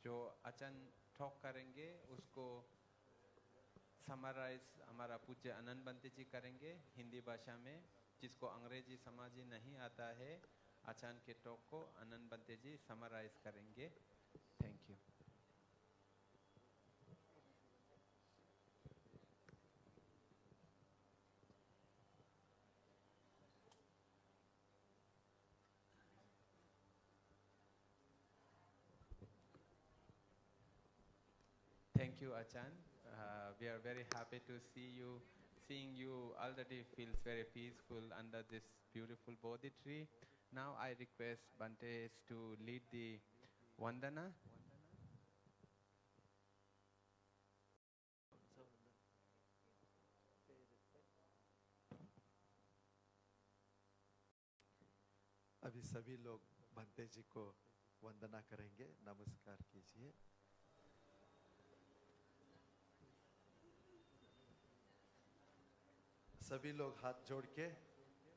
जो आचान टॉक करेंगे उसको समराइज हमारा पूज्य आनंद बंते जी करेंगे हिंदी भाषा में, जिसको अंग्रेजी समझ नहीं आता है आचान के टॉक को आनंद बंते जी समराइज करेंगे। Thank you. Thank you, Achan. We are very happy to see you. Seeing you already feels very peaceful under this beautiful Bodhi tree. Now I request Bante to lead the Vandana. अभी सभी लोग भंते जी को वंदना करेंगे, नमस्कार कीजिए। सभी लोग हाथ जोड़ के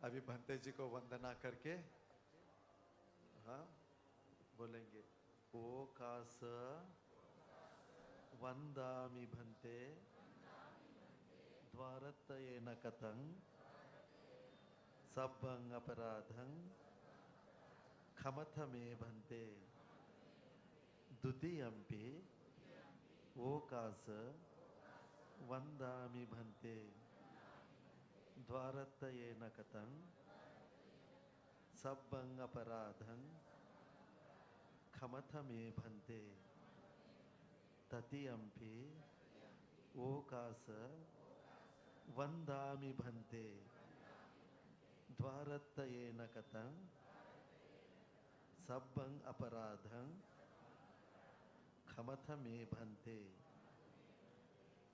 अभी भंते जी को वंदना करके हाँ बोलेंगे, ओकास वंदामि भंते द्वारतयेन कतं सब्बं अपराधं खमथ मे भंते द्वितीयंपि ओकास वंदामि भंते द्वारतयेन कतं सब्बं अपराधं खमथ मे भंते तृतीयंपि ओकास वंदामि भंते द्वारतयेन कतं सब्बं अपराधं खमथ मे भंते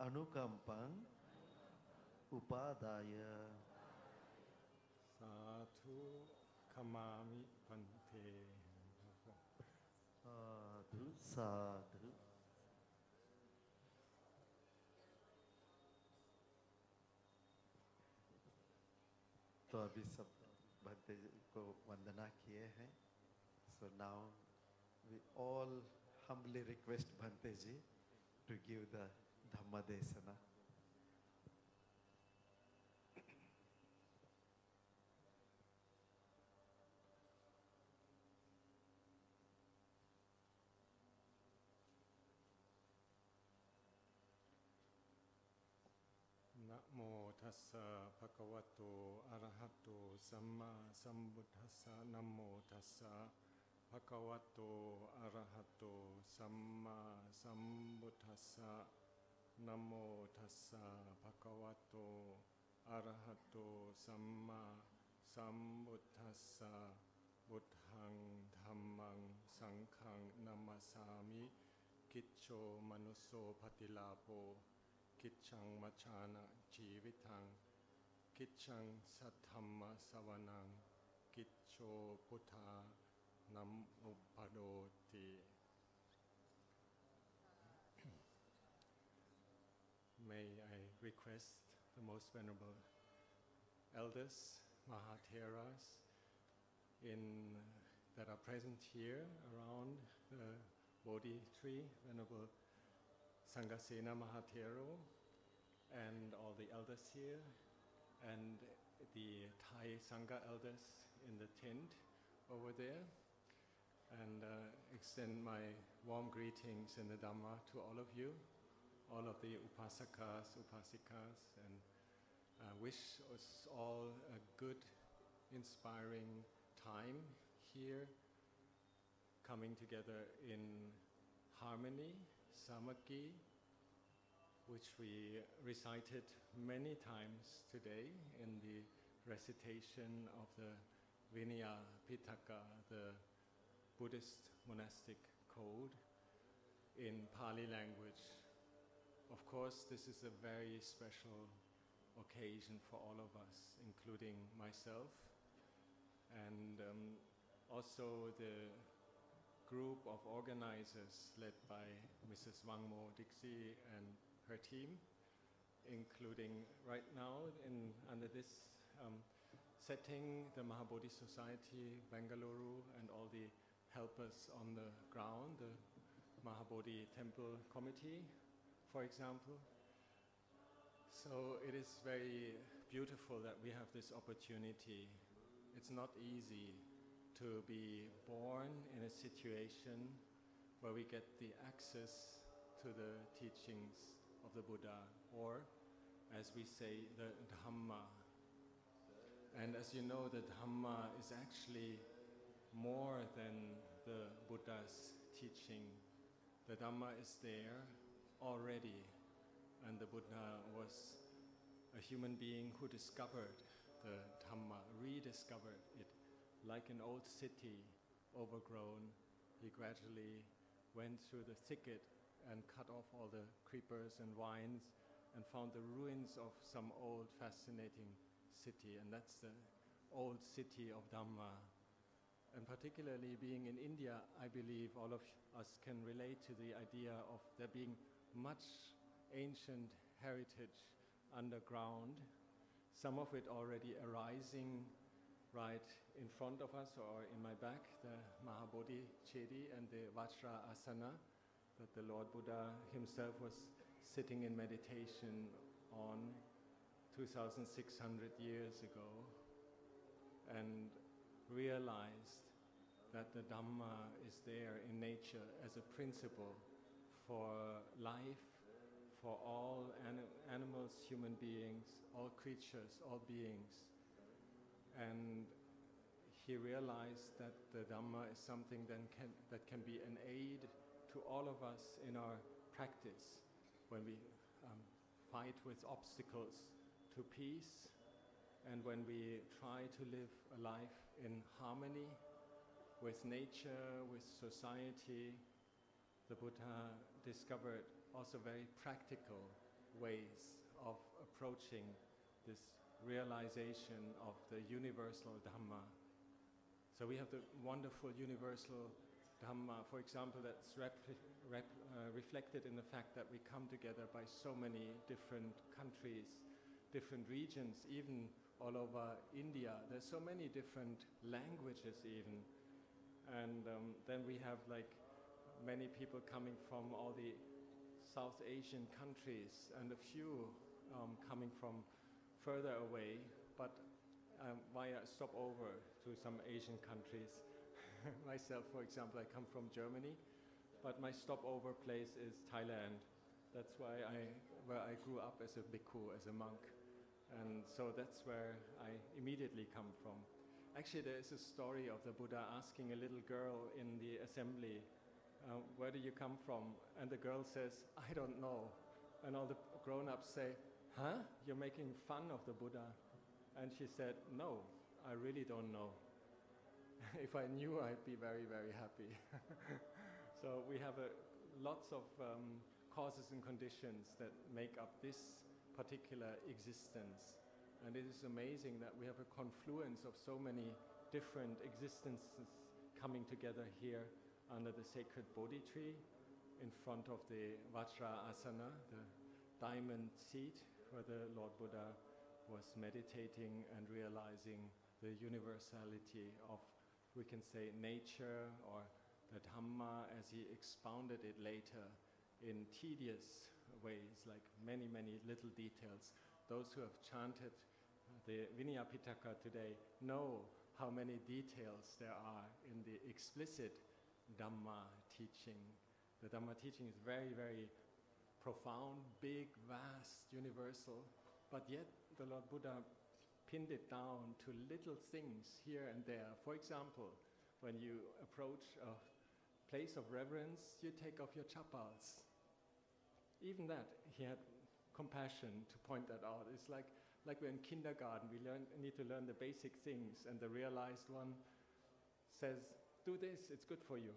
अनुकंपं उपादाय साधु खमामि भंते। साधु साधु। तो अभी सब भंते को वंदना किए हैं। So now we all humbly request Bhante ji to give the Dhamma Desana. Namo tassa bhagavato arahato samma sambuddhassa. Namo tassa bhagavato arahato samma sambuddhassa. Namo tassa bhagavato arahato samma sambuddhassa. Buddhang dhammang sanghang namasami. Kiccho manusso patilapo. Kitchang machana jivitang, kitchang satthamma savanang, kitcho puttha nam uppadoti. May I request the most venerable elders, Mahatheras, that are present here around the Bodhi tree, Venerable Sanghasena Mahathero, and all the elders here, and the Thai Sangha elders in the tent over there, and extend my warm greetings in the Dhamma to all of you, all of the upasakas, upasikas, and wish us all a good, inspiring time here, coming together in harmony, samakhi, which we recited many times today in the recitation of the Vinaya Pitaka, the Buddhist monastic code in Pali language. Of course, this is a very special occasion for all of us, including myself, and also the group of organizers led by Mrs. Wangmo Dixie and her team, including right now under this setting, the Mahabodhi Society, Bengaluru, and all the helpers on the ground, the Mahabodhi Temple Committee, for example. So it is very beautiful that we have this opportunity. It's not easy to be born in a situation where we get the access to the teachings of the Buddha, or as we say, the Dhamma. And as you know, the Dhamma is actually more than the Buddha's teaching. The Dhamma is there already, and the Buddha was a human being who discovered the Dhamma, rediscovered it. Like an old city, overgrown, he gradually went through the thicket and cut off all the creepers and vines and found the ruins of some old fascinating city, and that's the old city of Dhamma. And particularly being in India, I believe all of us can relate to the idea of there being much ancient heritage underground, some of it already arising right in front of us or in my back, the Mahabodhi Chedi and the Vajra Asana that the Lord Buddha himself was sitting in meditation on 2,600 years ago, and realized that the Dhamma is there in nature as a principle for life, for all animals, human beings, all creatures, all beings. And he realized that the Dhamma is something that can be an aid to all of us in our practice when we fight with obstacles to peace, and when we try to live a life in harmony with nature, with society. The Buddha discovered also very practical ways of approaching this realization of the universal Dhamma. So we have the wonderful universal Dhamma, for example, that's reflected in the fact that we come together by so many different countries, different regions, even all over India. There's so many different languages even. And then we have like many people coming from all the South Asian countries, and a few coming from further away, but via stopover to some Asian countries. Myself, for example, I come from Germany, but my stopover place is Thailand. That's where I grew up as a bhikkhu, as a monk. And so that's where I immediately come from. Actually, there is a story of the Buddha asking a little girl in the assembly, where do you come from? And the girl says, I don't know. And all the grown-ups say, huh? You're making fun of the Buddha. And she said, no, I really don't know. If I knew, I'd be very, very happy. So we have lots of causes and conditions that make up this particular existence. And it is amazing that we have a confluence of so many different existences coming together here under the sacred Bodhi tree in front of the Vajra Asana, the diamond seat where the Lord Buddha was meditating and realizing the universality of, we can say, nature, or the Dhamma as he expounded it later in tedious ways, like many, many little details. Those who have chanted the Vinaya Pitaka today know how many details there are in the explicit Dhamma teaching. The Dhamma teaching is very, very profound, big, vast, universal, but yet the Lord Buddha pinned it down to little things here and there. For example, when you approach a place of reverence, you take off your chappals. Even that, he had compassion to point that out. It's like we're in kindergarten, we need to learn the basic things, and the realized one says, do this, it's good for you.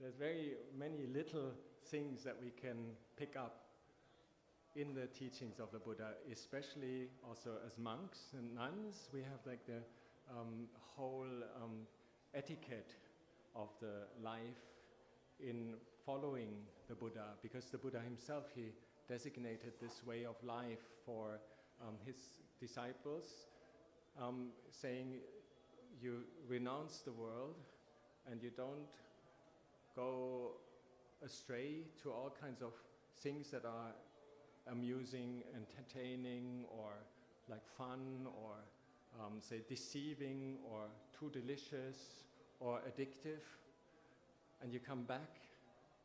There's very many little things that we can pick up in the teachings of the Buddha, especially also as monks and nuns. We have like the whole etiquette of the life in following the Buddha, because the Buddha himself, he designated this way of life for his disciples, saying you renounce the world and you don't go astray to all kinds of things that are amusing, entertaining, or like fun, or say deceiving, or too delicious, or addictive, and you come back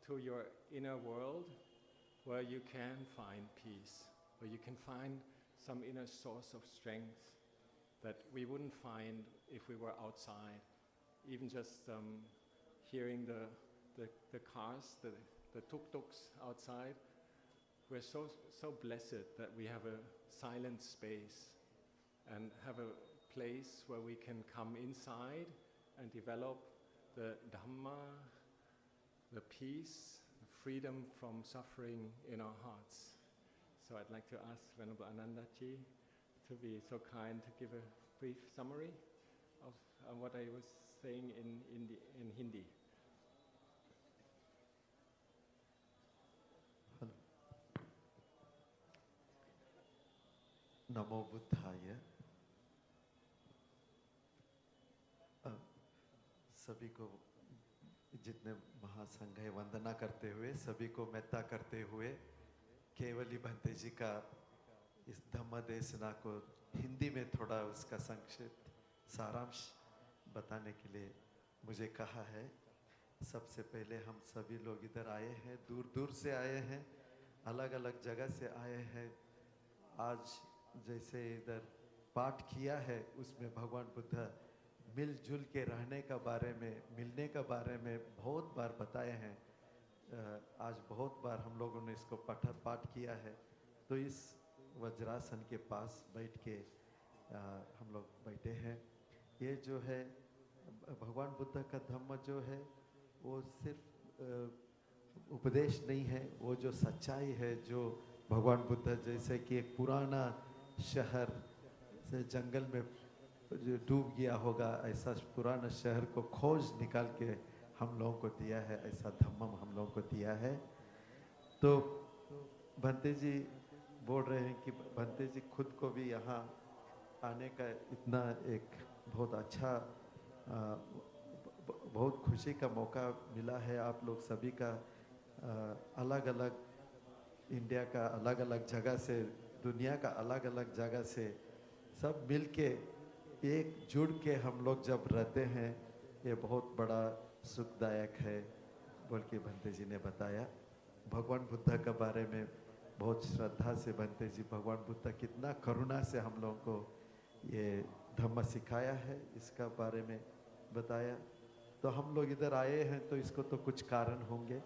to your inner world where you can find peace, where you can find some inner source of strength that we wouldn't find if we were outside. Even just hearing the cars, the tuk-tuks outside, we're so blessed that we have a silent space and have a place where we can come inside and develop the Dhamma, the peace, the freedom from suffering in our hearts. So I'd like to ask Venerable Anandaji to be so kind to give a brief summary of what I was saying in Hindi. Namo Buddhaya. सभी को जितने महासंघ है वंदना करते हुए, सभी को मेत्ता करते हुए केवली भंते जी का इस धम्म देशना को हिंदी में थोड़ा उसका संक्षिप्त सारांश बताने के लिए मुझे कहा है। सबसे पहले हम सभी लोग इधर आए हैं, दूर दूर से आए हैं, अलग अलग जगह से आए हैं। आज जैसे इधर पाठ किया है उसमें भगवान बुद्ध मिलजुल के रहने का बारे में, मिलने का बारे में बहुत बार बताए हैं। आज बहुत बार हम लोगों ने इसको पाठ किया है। तो इस वज्रासन के पास बैठ के हम लोग बैठे हैं। ये जो है भगवान बुद्ध का धम्म जो है वो सिर्फ उपदेश नहीं है, वो जो सच्चाई है, जो भगवान बुद्ध जैसे कि एक पुराना शहर से जंगल में जो डूब गया होगा, ऐसा पुराना शहर को खोज निकाल के हम लोगों को दिया है, ऐसा धम्म हम लोगों को दिया है। तो भंते जी बोल रहे हैं कि भंते जी खुद को भी यहाँ आने का इतना एक बहुत अच्छा बहुत खुशी का मौका मिला है। आप लोग सभी का अलग अलग इंडिया का अलग अलग जगह से, दुनिया का अलग अलग जगह से सब मिल के एक जुड़ के हम लोग जब रहते हैं, ये बहुत बड़ा सुखदायक है बोल के भंते जी ने बताया। भगवान बुद्ध के बारे में बहुत श्रद्धा से भंते जी भगवान बुद्ध कितना करुणा से हम लोगों को ये धम्म सिखाया है, इसका बारे में बताया। तो हम लोग इधर आए हैं तो इसको तो कुछ कारण होंगे,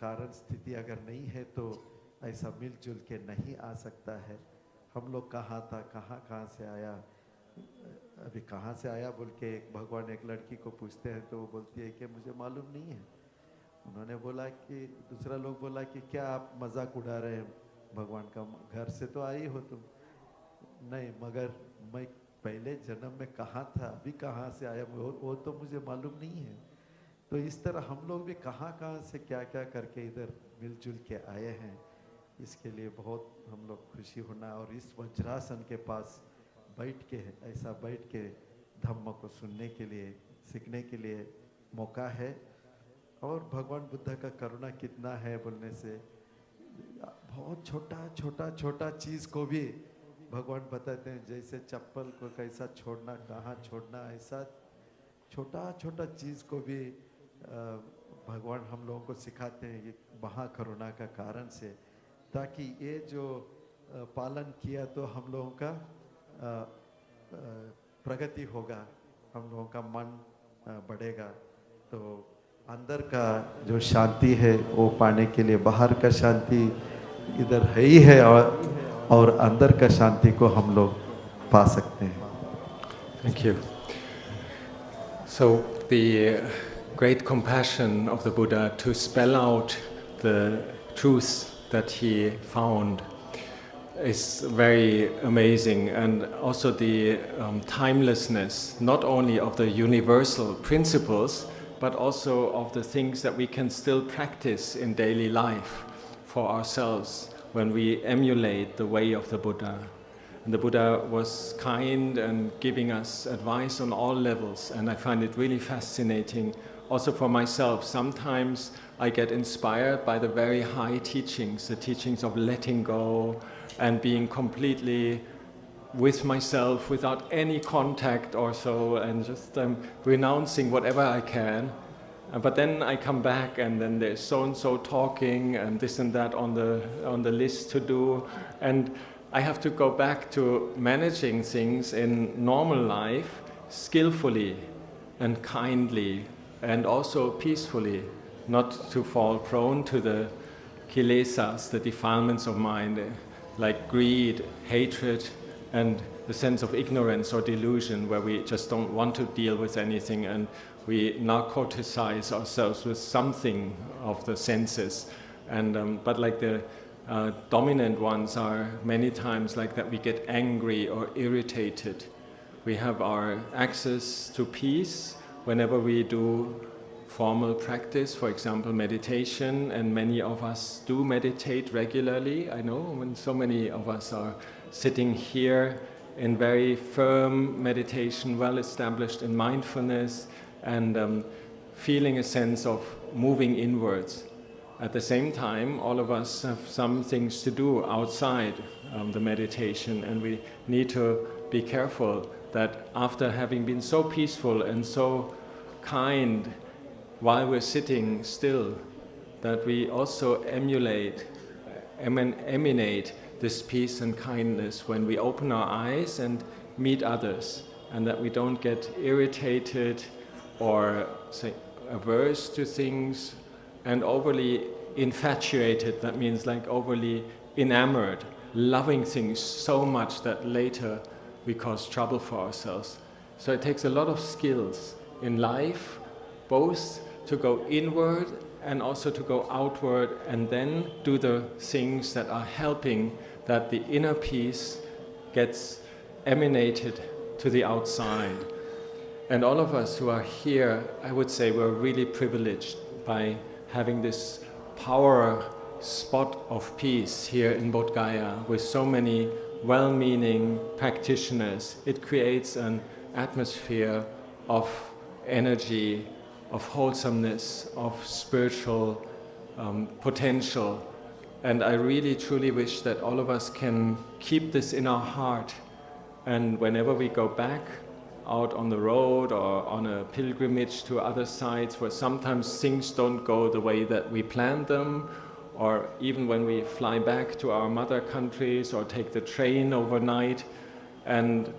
कारण स्थिति अगर नहीं है तो ऐसा मिलजुल के नहीं आ सकता है। हम लोग कहाँ था, कहाँ से आया, अभी कहाँ से आया बोल के एक भगवान एक लड़की को पूछते हैं तो वो बोलती है कि मुझे मालूम नहीं है। उन्होंने बोला कि दूसरा लोग बोला कि क्या आप मजाक उड़ा रहे हैं भगवान का, घर से तो आई हो तुम। नहीं, मगर मैं पहले जन्म में कहाँ था, अभी कहाँ से आया वो तो मुझे मालूम नहीं है। तो इस तरह हम लोग भी कहाँ से क्या करके इधर मिलजुल के आए हैं, इसके लिए बहुत हम लोग खुशी होना। और इस वज्रासन के पास बैठ के, ऐसा बैठ के धम्म को सुनने के लिए, सीखने के लिए मौका है। और भगवान बुद्ध का करुणा कितना है बोलने से, बहुत छोटा चीज़ को भी भगवान बताते हैं। जैसे चप्पल को कैसा छोड़ना, कहाँ छोड़ना, ऐसा छोटा चीज़ को भी भगवान हम लोगों को सिखाते हैं ये महाकरुणा का कारण से, ताकि ये जो पालन किया तो हम लोगों का प्रगति होगा, हम लोगों का मन बढ़ेगा। तो अंदर का जो शांति है वो पाने के लिए बाहर का शांति इधर है ही है, और अंदर का शांति को हम लोग पा सकते हैं। Thank you. So the great compassion of the Buddha to spell out the truths that he found is very amazing, and also the timelessness not only of the universal principles but also of the things that we can still practice in daily life for ourselves when we emulate the way of the Buddha. And the Buddha was kind and giving us advice on all levels, and I find it really fascinating also for myself, sometimes I get inspired by the very high teachings, the teachings of letting go and being completely with myself without any contact or so, and just renouncing whatever I can. But then I come back and then there's so-and-so talking and this and that on the list to do. And I have to go back to managing things in normal life skillfully and kindly and also peacefully, not to fall prone to the kilesas, the defilements of mind, like greed, hatred, and the sense of ignorance or delusion, where we just don't want to deal with anything and we narcoticize ourselves with something of the senses. And but like the dominant ones are many times like that we get angry or irritated. We have our access to peace whenever we do formal practice, for example, meditation, and many of us do meditate regularly. I know when so many of us are sitting here in very firm meditation, well established in mindfulness, and feeling a sense of moving inwards. At the same time, all of us have some things to do outside the meditation, and we need to be careful that after having been so peaceful and so kind while we're sitting still, that we also emanate this peace and kindness when we open our eyes and meet others, and that we don't get irritated or say averse to things and overly infatuated. That means like overly enamored, loving things so much that later we cause trouble for ourselves. So it takes a lot of skills in life, both to go inward and also to go outward, and then do the things that are helping that the inner peace gets emanated to the outside. And all of us who are here, I would say we're really privileged by having this power spot of peace here in Bodh Gaya with so many well-meaning practitioners. It creates an atmosphere of energy, of wholesomeness, of spiritual potential. And I really truly wish that all of us can keep this in our heart. And whenever we go back out on the road or on a pilgrimage to other sites where sometimes things don't go the way that we planned them, or even when we fly back to our mother countries or take the train overnight, and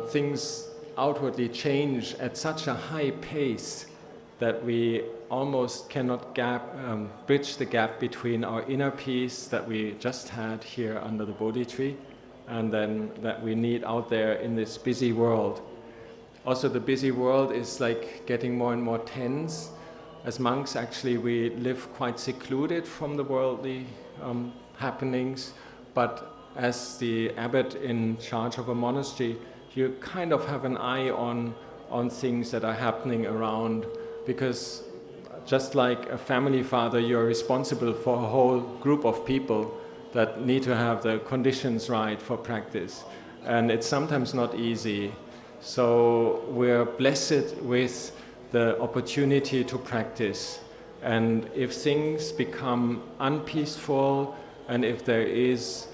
things outwardly change at such a high pace that we almost cannot bridge the gap between our inner peace that we just had here under the Bodhi tree and then that we need out there in this busy world. Also, the busy world is like getting more and more tense. As monks, actually, we live quite secluded from the worldly happenings, but as the abbot in charge of a monastery, you kind of have an eye on things that are happening around, because just like a family father, you're responsible for a whole group of people that need to have the conditions right for practice. And it's sometimes not easy. So we're blessed with the opportunity to practice. And if things become unpeaceful, and if there is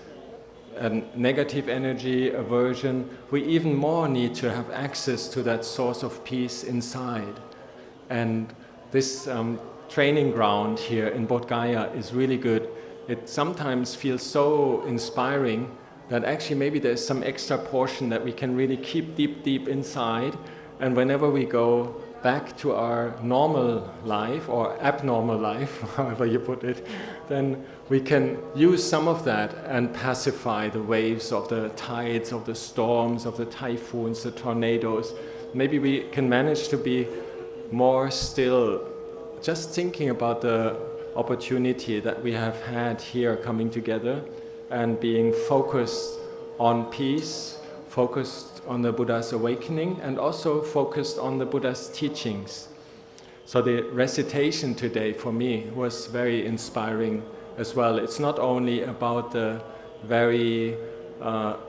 a negative energy, aversion, we even more need to have access to that source of peace inside. And this training ground here in Bodh Gaya is really good. It sometimes feels so inspiring that actually maybe there's some extra portion that we can really keep deep inside, and whenever we go back to our normal life or abnormal life, however you put it, then we can use some of that and pacify the waves of the tides, of the storms, of the typhoons, the tornadoes. Maybe we can manage to be more still, just thinking about the opportunity that we have had here coming together and being focused on peace, focused on the Buddha's awakening, and also focused on the Buddha's teachings. So the recitation today for me was very inspiring as well. It's not only about the very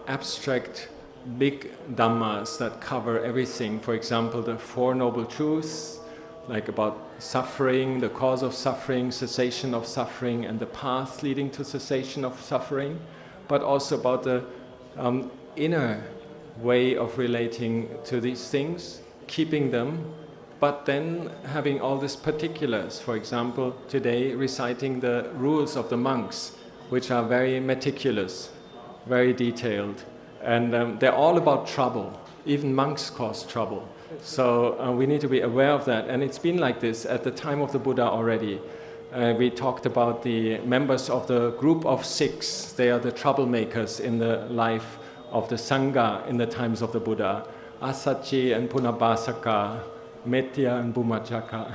abstract big Dhammas that cover everything, for example, the Four Noble Truths, like about suffering, the cause of suffering, cessation of suffering, and the path leading to cessation of suffering, but also about the inner way of relating to these things, keeping them, but then having all these particulars. For example, today reciting the rules of the monks, which are very meticulous, very detailed, and they're all about trouble. Even monks cause trouble. So we need to be aware of that. And it's been like this at the time of the Buddha already. We talked about the members of the group of 6. They are the troublemakers in the life of the Sangha in the times of the Buddha. Asachi and Punabhasaka, Metya and Bhumajaka,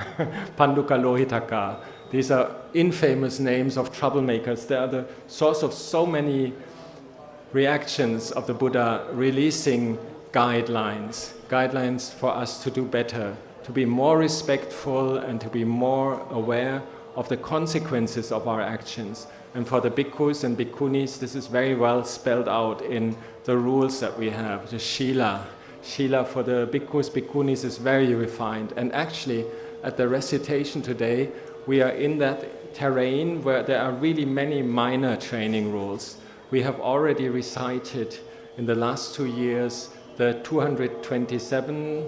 Panduka Lohitaka. These are infamous names of troublemakers. They are the source of so many reactions of the Buddha, releasing guidelines for us to do better, to be more respectful and to be more aware of the consequences of our actions. And for the bhikkhus and bhikkhunis, this is very well spelled out in the rules that we have, the shila. Shila for the bhikkhus, bhikkhunis is very refined. And actually, at the recitation today, we are in that terrain where there are really many minor training rules. We have already recited in the last 2 years the 227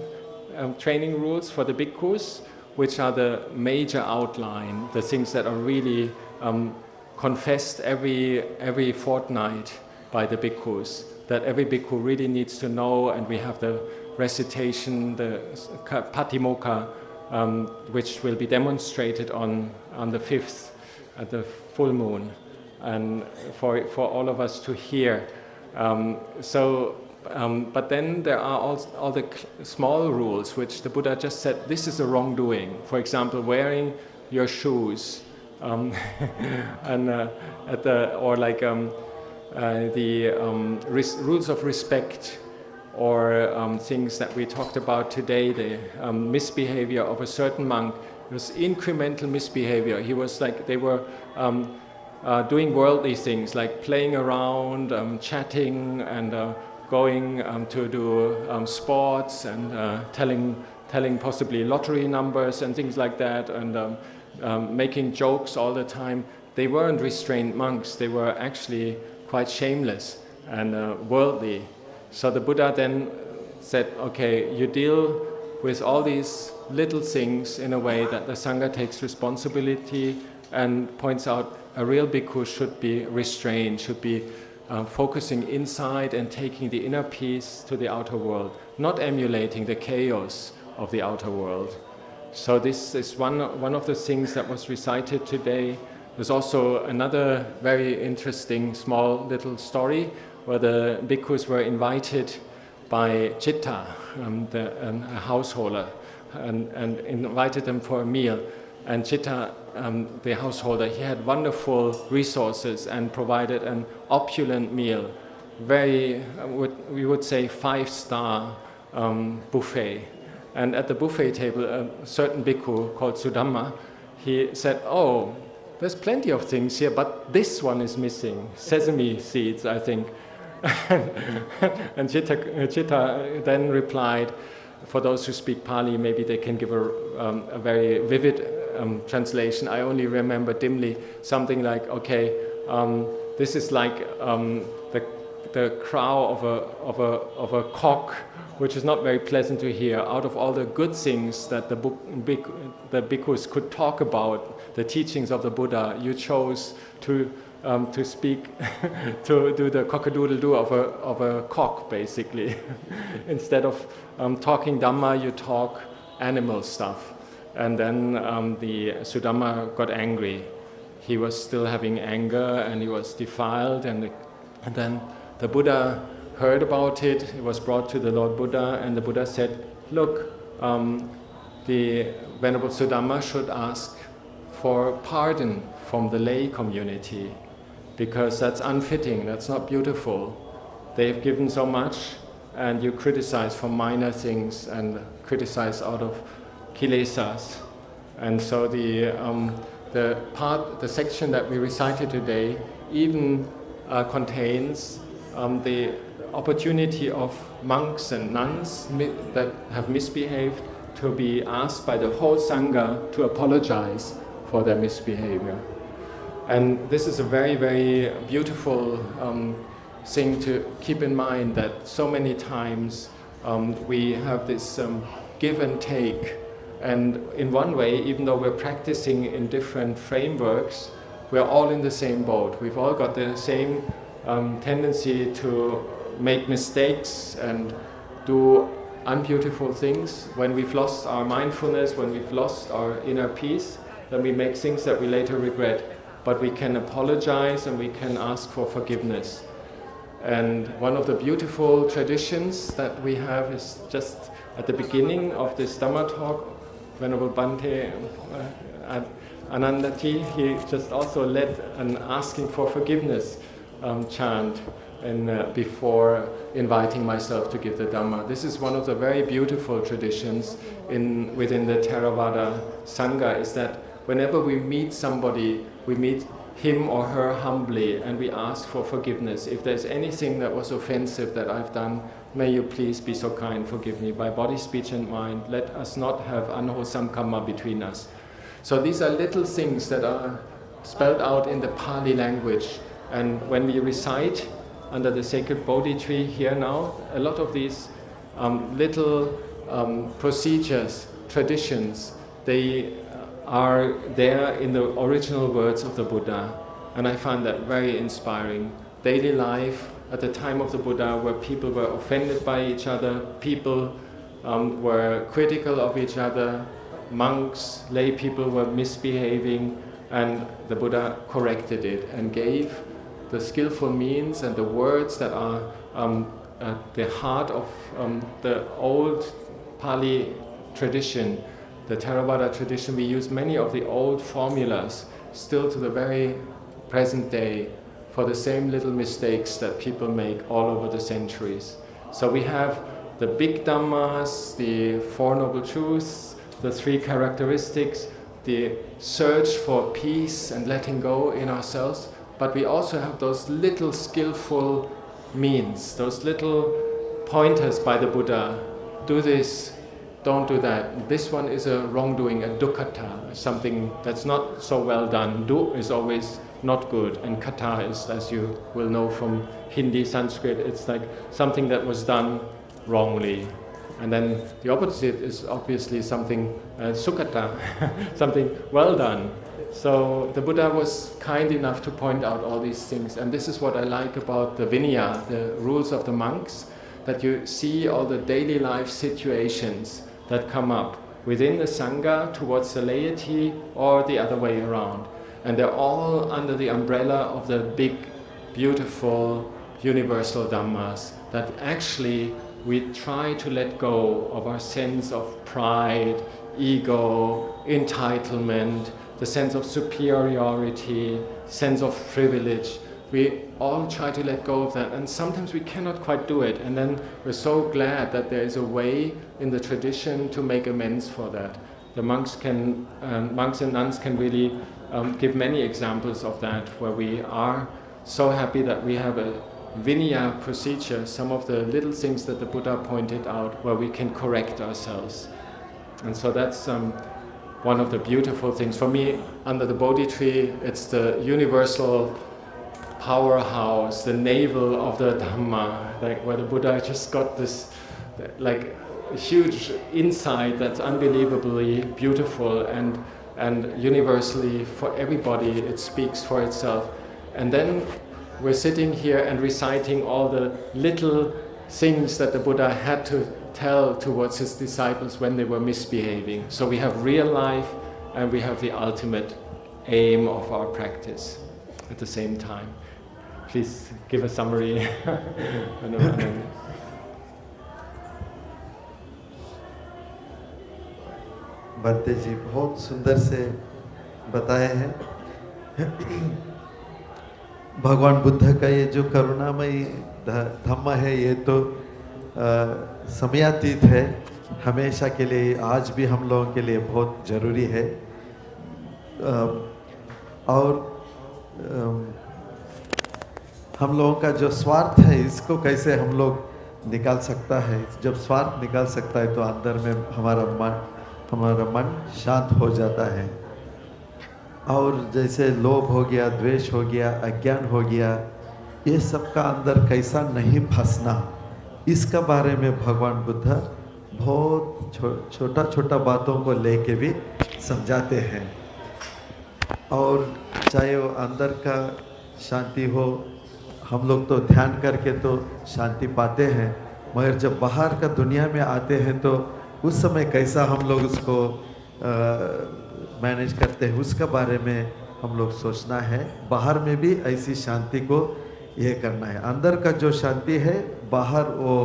training rules for the bhikkhus, which are the major outline, the things that are really confessed every fortnight by the bhikkhus, that every bhikkhu really needs to know. And we have the recitation, the patimokkha, which will be demonstrated on the 5th at the full moon, and for all of us to hear. But then there are all the small rules which the Buddha just said, this is a wrongdoing. For example, wearing your shoes, and rules of respect, or things that we talked about today, the misbehavior of a certain monk. It was incremental misbehavior. He was like, they were doing worldly things, like playing around, chatting, and going to do sports, and telling possibly lottery numbers and things like that, and making jokes all the time. They weren't restrained monks. They were actually quite shameless and worldly. So the Buddha then said, okay, you deal with all these little things in a way that the Sangha takes responsibility, and points out a real bhikkhu should be restrained, should be focusing inside and taking the inner peace to the outer world, not emulating the chaos of the outer world. So this is one of the things that was recited today. There's also another very interesting small little story where the bhikkhus were invited by Chitta, a householder, and invited them for a meal. And Chitta, the householder, he had wonderful resources and provided an opulent meal, very, we would say, 5-star buffet. And at the buffet table, a certain bhikkhu called Sudhamma, he said, oh, there's plenty of things here, but this one is missing, sesame seeds, I think. And Chitta then replied, for those who speak Pali, maybe they can give a very vivid translation. I only remember dimly something like, okay, this is like the crow of a cock, which is not very pleasant to hear. Out of all the good things that the bhikkhus could talk about, the teachings of the Buddha, you chose to speak, to do the cock-a-doodle-doo of a cock, basically. Instead of talking Dhamma, you talk animal stuff. And then the Sudhamma got angry. He was still having anger, and he was defiled. And then the Buddha heard about it. It was brought to the Lord Buddha, and the Buddha said, look, the Venerable Sudhamma should ask for pardon from the lay community, because that's unfitting, that's not beautiful. They've given so much, and you criticize for minor things and criticize out of kilesas. And so the section that we recited today even contains the opportunity of monks and nuns that have misbehaved to be asked by the whole Sangha to apologize for their misbehavior. And this is a very, very beautiful thing to keep in mind, that so many times we have this give and take. And in one way, even though we're practicing in different frameworks, we're all in the same boat. We've all got the same tendency to make mistakes and do unbeautiful things. When we've lost our mindfulness, when we've lost our inner peace, then we make things that we later regret. But we can apologize and we can ask for forgiveness. And one of the beautiful traditions that we have is just at the beginning of this Dhamma talk, Venerable Bhante Anandati, he just also led an asking for forgiveness chant before inviting myself to give the Dhamma. This is one of the very beautiful traditions within the Theravada Sangha, is that whenever we meet somebody, we meet him or her humbly and we ask for forgiveness. If there's anything that was offensive that I've done, may you please be so kind, forgive me. By body, speech and mind, let us not have unwholesome karma between us. So these are little things that are spelled out in the Pali language. And when we recite under the sacred Bodhi tree here now, a lot of these little procedures, traditions, they are there in the original words of the Buddha. And I find that very inspiring. Daily life at the time of the Buddha, where people were offended by each other, people were critical of each other, monks, lay people were misbehaving, and the Buddha corrected it and gave the skillful means and the words that are at the heart of the old Pali tradition, the Theravada tradition. We use many of the old formulas still to the very present day for the same little mistakes that people make all over the centuries. So we have the big Dhammas, the Four Noble Truths, the three characteristics, the search for peace and letting go in ourselves, but we also have those little skillful means, those little pointers by the Buddha. Do this, don't do that. This one is a wrongdoing, a dukkata, something that's not so well done. Do is always not good, and kata is, as you will know from Hindi, Sanskrit, it's like something that was done wrongly. And then the opposite is obviously something sukhata, something well done. So the Buddha was kind enough to point out all these things. And this is what I like about the Vinaya, the rules of the monks, that you see all the daily life situations that come up within the Sangha towards the laity or the other way around. And they're all under the umbrella of the big, beautiful, universal Dhammas, that actually we try to let go of our sense of pride, ego, entitlement, the sense of superiority, sense of privilege. We all try to let go of that, and sometimes we cannot quite do it. And then we're so glad that there is a way in the tradition to make amends for that. The monks and nuns can really give many examples of that, where we are so happy that we have a Vinaya procedure, some of the little things that the Buddha pointed out, where we can correct ourselves. And so that's one of the beautiful things. For me, under the Bodhi tree, it's the universal powerhouse, the navel of the Dhamma, like where the Buddha just got this like huge insight that's unbelievably beautiful, and universally for everybody it speaks for itself. And then we're sitting here and reciting all the little things that the Buddha had to tell towards his disciples when they were misbehaving. So we have real life and we have the ultimate aim of our practice at the same time. Please give a summary. Bhante जी बहुत सुंदर से बताए हैं। भगवान बुद्ध का ये जो करुणामयी धम्म है, ये तो समयातीत है, हमेशा के लिए, आज भी हम लोगों के लिए बहुत ज़रूरी है। और हम लोगों का जो स्वार्थ है, इसको कैसे हम लोग निकाल सकता है, जब स्वार्थ निकाल सकता है तो अंदर में हमारा मन शांत हो जाता है। और जैसे लोभ हो गया, द्वेष हो गया, अज्ञान हो गया, ये सब का अंदर कैसा नहीं फंसना, इसका बारे में भगवान बुद्ध बहुत छोटा छोटा बातों को लेके भी समझाते हैं। और चाहे वो अंदर का शांति हो, हम लोग तो ध्यान करके तो शांति पाते हैं, मगर जब बाहर का दुनिया में आते हैं तो उस समय कैसा हम लोग उसको मैनेज करते हैं, उसका बारे में हम लोग सोचना है। बाहर में भी ऐसी शांति को ये करना है। अंदर का जो शांति है बाहर वो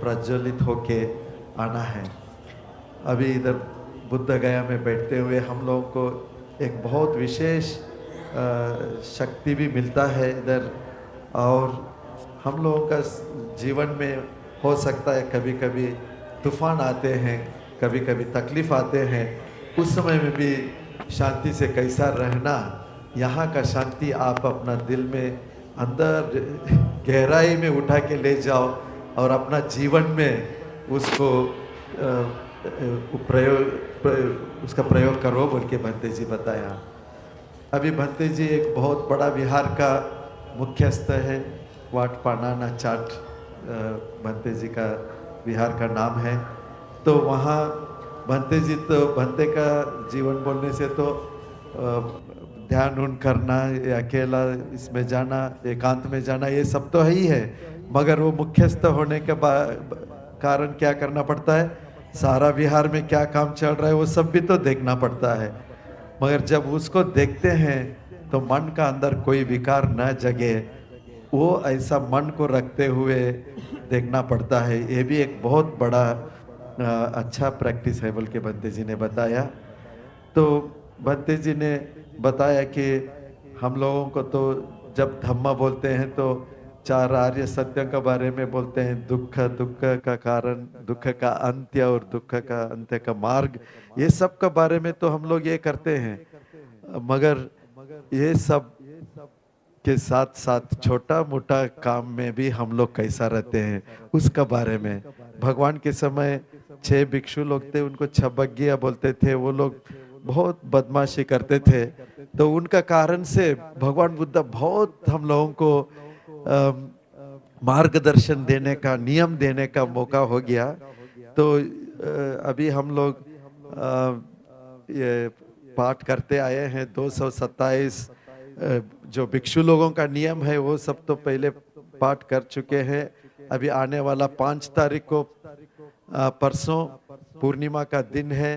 प्रज्वलित होके आना है। अभी इधर बुद्ध गया में बैठते हुए हम लोगों को एक बहुत विशेष शक्ति भी मिलता है इधर। और हम लोगों का जीवन में हो सकता है कभी कभी तूफान आते हैं, कभी कभी तकलीफ आते हैं, उस समय में भी शांति से कैसा रहना, यहाँ का शांति आप अपना दिल में अंदर गहराई में उठा के ले जाओ और अपना जीवन में उसको उसका प्रयोग करो बोल के भंते जी बताया। अभी भंते जी एक बहुत बड़ा विहार का मुख्यस्थ है, वाट पानाना चाट भंते जी का विहार का नाम है। तो वहाँ भंते जी तो भंते का जीवन बोलने से तो ध्यान उन करना, अकेला इसमें जाना, एकांत में जाना, ये सब तो है ही है, मगर वो मुख्यस्थ होने के कारण क्या करना पड़ता है, सारा विहार में क्या काम चल रहा है वो सब भी तो देखना पड़ता है। मगर जब उसको देखते हैं तो मन का अंदर कोई विकार न जगे, वो ऐसा मन को रखते हुए देखना पड़ता है। ये भी एक बहुत बड़ा अच्छा प्रैक्टिस है बोल के भंते जी ने बताया। तो भंते जी ने बताया कि हम लोगों को तो जब धम्मा बोलते हैं तो चार आर्य सत्य के बारे में बोलते हैं, दुख, दुख का कारण, दुख का अंत्य और दुख का अंत्य का मार्ग, ये सब का बारे में तो हम लोग ये करते हैं। मगर ये सब के साथ साथ छोटा मोटा काम में भी हम लोग कैसा रहते हैं उसका बारे में। भगवान के समय 6 भिक्षु लोग थे, उनको छबग्गिया बोलते थे, वो लोग बहुत बदमाशी करते थे। तो उनका कारण से भगवान बुद्ध बहुत हम लोगों को मार्गदर्शन देने का, नियम देने का मौका हो गया। तो अभी हम लोग ये पाठ करते आए हैं 227 जो भिक्षु लोगों का नियम है वो सब तो पहले पाठ कर चुके हैं। अभी आने वाला 5 तारीख को परसों पूर्णिमा का दिन है,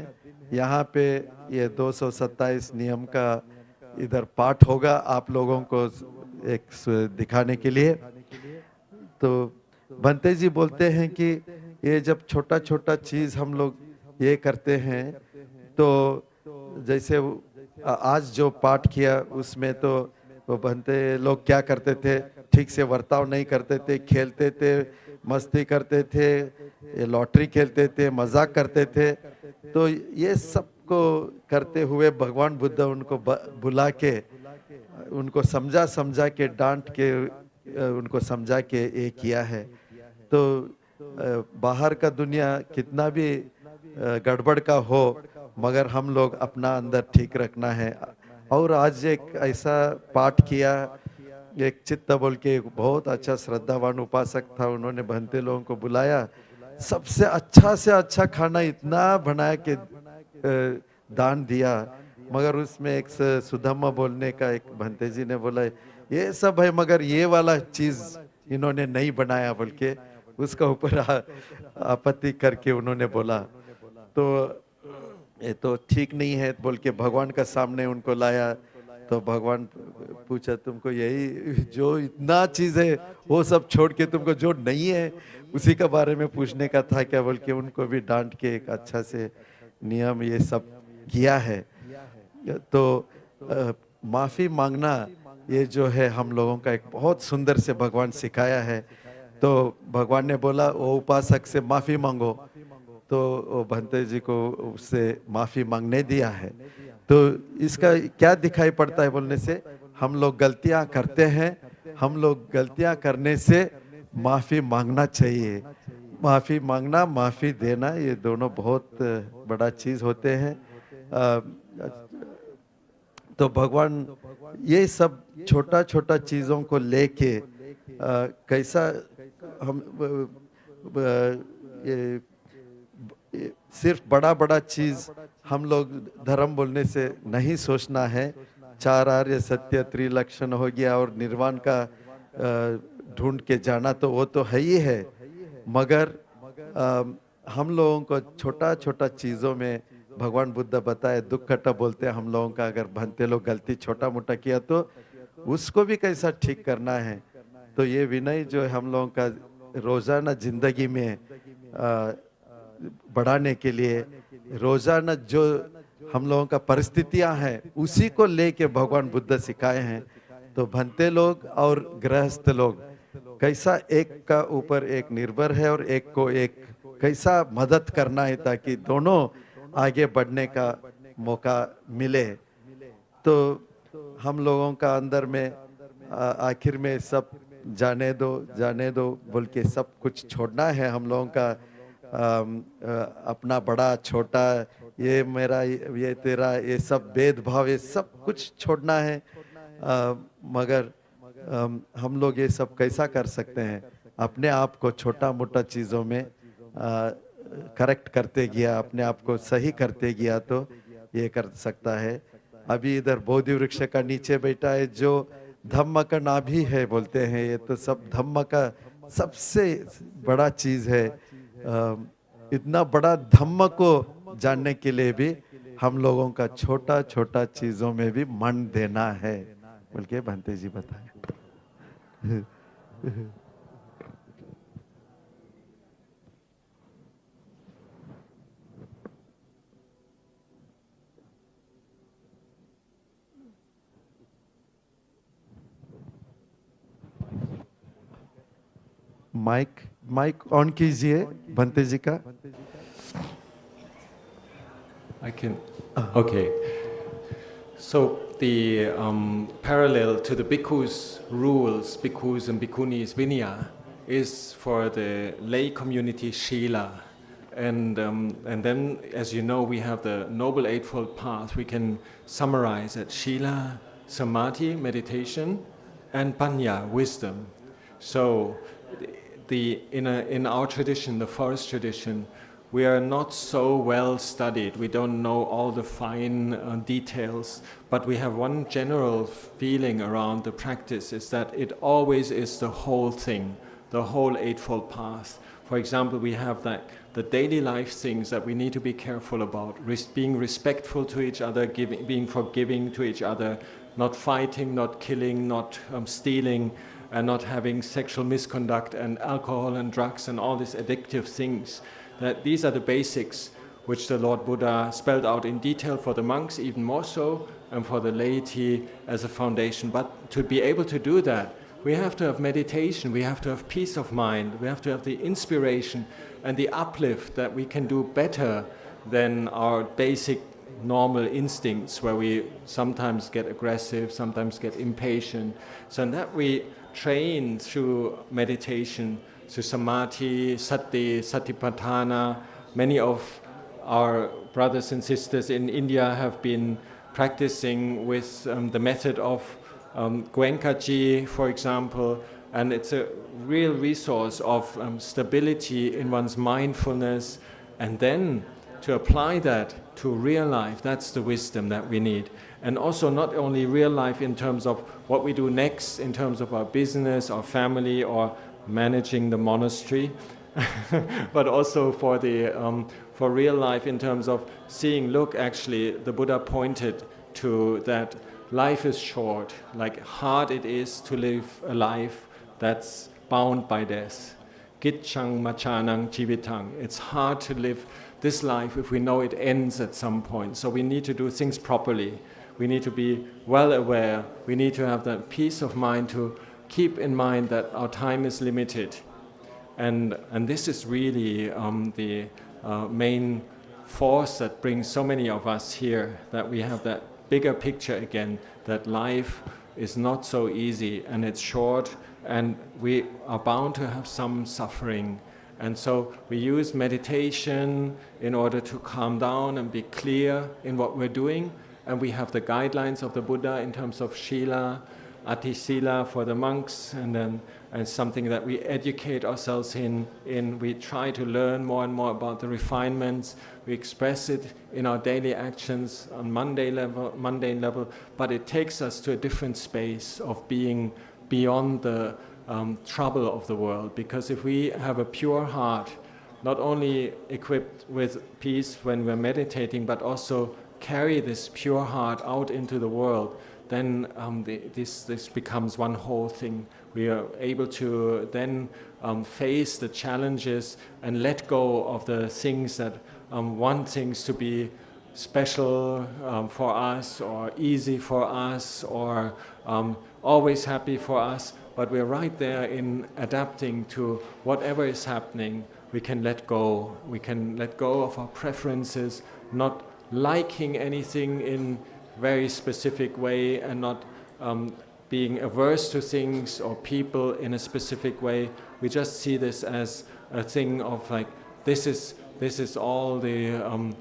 यहाँ पे ये 227 नियम का इधर पाठ होगा आप लोगों को एक दिखाने के लिए। तो भंते जी बोलते हैं कि ये जब छोटा छोटा चीज हम लोग ये करते हैं, तो जैसे आज जो पाठ किया उसमें तो वो भंते लोग क्या करते थे, ठीक से बर्ताव नहीं करते थे, खेलते थे, मस्ती करते थे, लॉटरी खेलते थे, मजाक करते थे। तो ये सब को करते हुए भगवान बुद्ध उनको बुला के उनको समझा के डांट के उनको समझा के ये किया है। तो बाहर का दुनिया कितना भी गड़बड़ का हो, मगर हम लोग अपना अंदर ठीक रखना है। और आज एक ऐसा पाठ किया, एक चित्त बोल के एक बहुत अच्छा श्रद्धावान उपासक था, उन्होंने भंते लोगों को बुलाया, सबसे अच्छा से अच्छा खाना इतना बनाया कि दान दिया। मगर उसमें एक सुधम्मा बोलने का एक भंते जी ने बोला ये सब है मगर ये वाला चीज इन्होंने नहीं बनाया बोल के उसका ऊपर आपत्ति करके उन्होंने बोला। तो ये तो ठीक नहीं है बोल के भगवान का सामने उनको लाया। तो भगवान पूछा तुमको यही जो इतना चीज है वो सब छोड़ के तुमको जो नहीं है उसी का बारे में पूछने का था क्या बोल के उनको भी डांट के एक अच्छा से नियम ये सब किया है। तो माफी मांगना ये जो है हम लोगों का एक बहुत सुंदर से भगवान सिखाया है। तो भगवान ने बोला वो उपासक से माफी मांगो, तो वो भंते जी को उससे माफी मांगने दिया है। तो इसका क्या दिखाई पड़ता है बोलने से, हम लोग गलतियां करते हैं, हम लोग गलतियां करने से माफ़ी मांगना चाहिए। माफ़ी मांगना, माफ़ी देना, ये दोनों बहुत बड़ा चीज़ होते हैं। तो भगवान ये सब छोटा छोटा चीज़ों को लेके कैसा हम ये सिर्फ बड़ा बड़ा चीज़ हम लोग धर्म बोलने से नहीं सोचना है। चार आर्य सत्य त्रिलक्षण हो गया और निर्वाण का ढूंढ के जाना, तो वो तो है ही है, मगर हम लोगों को छोटा छोटा चीज़ों में भगवान बुद्ध बताए दुख कट्टा बोलते हैं हम लोगों का। अगर भंते लोग गलती छोटा मोटा किया तो उसको भी कैसा ठीक करना है। तो ये विनय जो है हम लोगों का रोजाना जिंदगी में बढ़ाने के लिए, रोजाना जो हम लोगों का परिस्थितियां हैं उसी को लेके भगवान बुद्ध सिखाए हैं। तो भंते लोग और गृहस्थ लोग कैसा एक का ऊपर एक निर्भर है और एक को एक कैसा मदद करना है ताकि दोनों आगे बढ़ने का मौका मिले। तो हम लोगों का अंदर में आखिर में सब जाने दो बोल के सब कुछ छोड़ना है। हम लोगों का अपना बड़ा छोटा, ये मेरा ये तेरा, ये सब भेदभाव ये सब कुछ छोड़ना है। मगर हम लोग ये सब कैसा कर सकते हैं? अपने आप को छोटा मोटा चीज़ों में करेक्ट करते गया, अपने आप को सही करते गया तो ये कर सकता है। अभी इधर बोधि वृक्ष का नीचे बैठा है जो धम्म का नाभि है बोलते हैं, ये तो सब धम्म का सबसे बड़ा चीज़ है। इतना बड़ा धम्म को जानने के लिए भी हम लोगों का छोटा छोटा चीज़ों में भी मन देना है बोल के भंते जी बताए। माइक ऑन कीजिए भंते जी का। I can. Okay. So the parallel to the bhikkhus' rules, bhikkhus and bhikkhunis, Vinaya, is for the lay community Shila. And then, as you know, we have the Noble Eightfold Path. We can summarize at Shila, Samadhi, meditation, and Panya, wisdom. So in our tradition, the forest tradition, we are not so well studied. We don't know all the fine details, but we have one general feeling around the practice is that it always is the whole thing, the whole Eightfold Path. For example, we have the daily life things that we need to be careful about, being respectful to each other, being forgiving to each other, not fighting, not killing, not stealing, and not having sexual misconduct and alcohol and drugs and all these addictive things. That these are the basics which the Lord Buddha spelled out in detail for the monks even more so, and for the laity as a foundation. But to be able to do that, we have to have meditation, we have to have peace of mind, we have to have the inspiration and the uplift that we can do better than our basic normal instincts where we sometimes get aggressive, sometimes get impatient. So in that we train through meditation, through samadhi, sati, satipatthana. Many of our brothers and sisters in India have been practicing with the method of Goenkaji, for example, and it's a real resource of stability in one's mindfulness, and then to apply that to real life. That's the wisdom that we need. And also not only real life in terms of what we do next, in terms of our business, our family, or managing the monastery, but also for real life in terms of seeing, look, actually, the Buddha pointed to that life is short, like hard it is to live a life that's bound by death. Gitchang machanang jivitang. It's hard to live this life if we know it ends at some point. So we need to do things properly. We need to be well aware. We need to have that peace of mind to keep in mind that our time is limited. And this is really the main force that brings so many of us here, that we have that bigger picture again, that life is not so easy and it's short, and we are bound to have some suffering. And so we use meditation in order to calm down and be clear in what we're doing. And we have the guidelines of the Buddha in terms of Shila, Ati Sila for the monks, and something that we educate ourselves in. We try to learn more and more about the refinements. We express it in our daily actions on mundane level, but it takes us to a different space of being beyond the trouble of the world. Because if we have a pure heart, not only equipped with peace when we're meditating, but also carry this pure heart out into the world, then this becomes one whole thing. We are able to then face the challenges and let go of the things that want things to be special for us, or easy for us, or always happy for us. But we're right there in adapting to whatever is happening. We can let go. We can let go of our preferences, not liking anything in very specific way, and not being averse to things or people in a specific way. We just see this as a thing of like, this is all the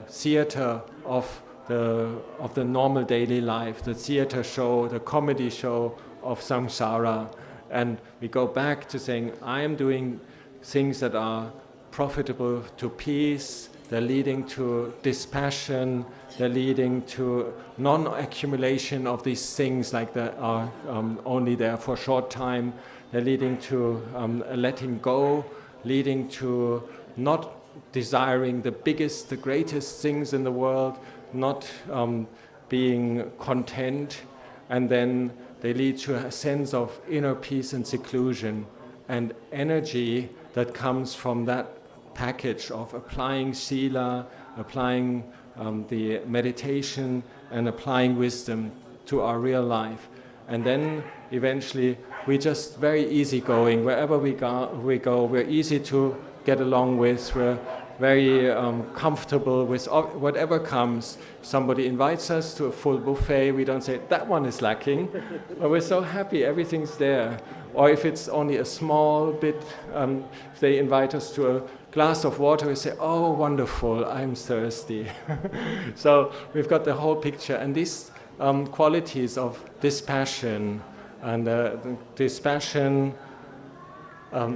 theater of the normal daily life, the theater show, the comedy show of samsara. And we go back to saying, I am doing things that are profitable to peace, they're leading to dispassion, they're leading to non-accumulation of these things like that are only there for a short time. They're leading to letting go, leading to not desiring the biggest, the greatest things in the world, not being content, and then they lead to a sense of inner peace and seclusion and energy that comes from that package of applying sila, applying the meditation, and applying wisdom to our real life. And then eventually we're just very easygoing. Wherever we go, we're easy to get along with. We're very comfortable with whatever comes. Somebody invites us to a full buffet, we don't say, that one is lacking. But we're so happy, everything's there. Or if it's only a small bit, if they invite us to a glass of water, we say, oh, wonderful, I'm thirsty. So we've got the whole picture. And these qualities of dispassion, and dispassion,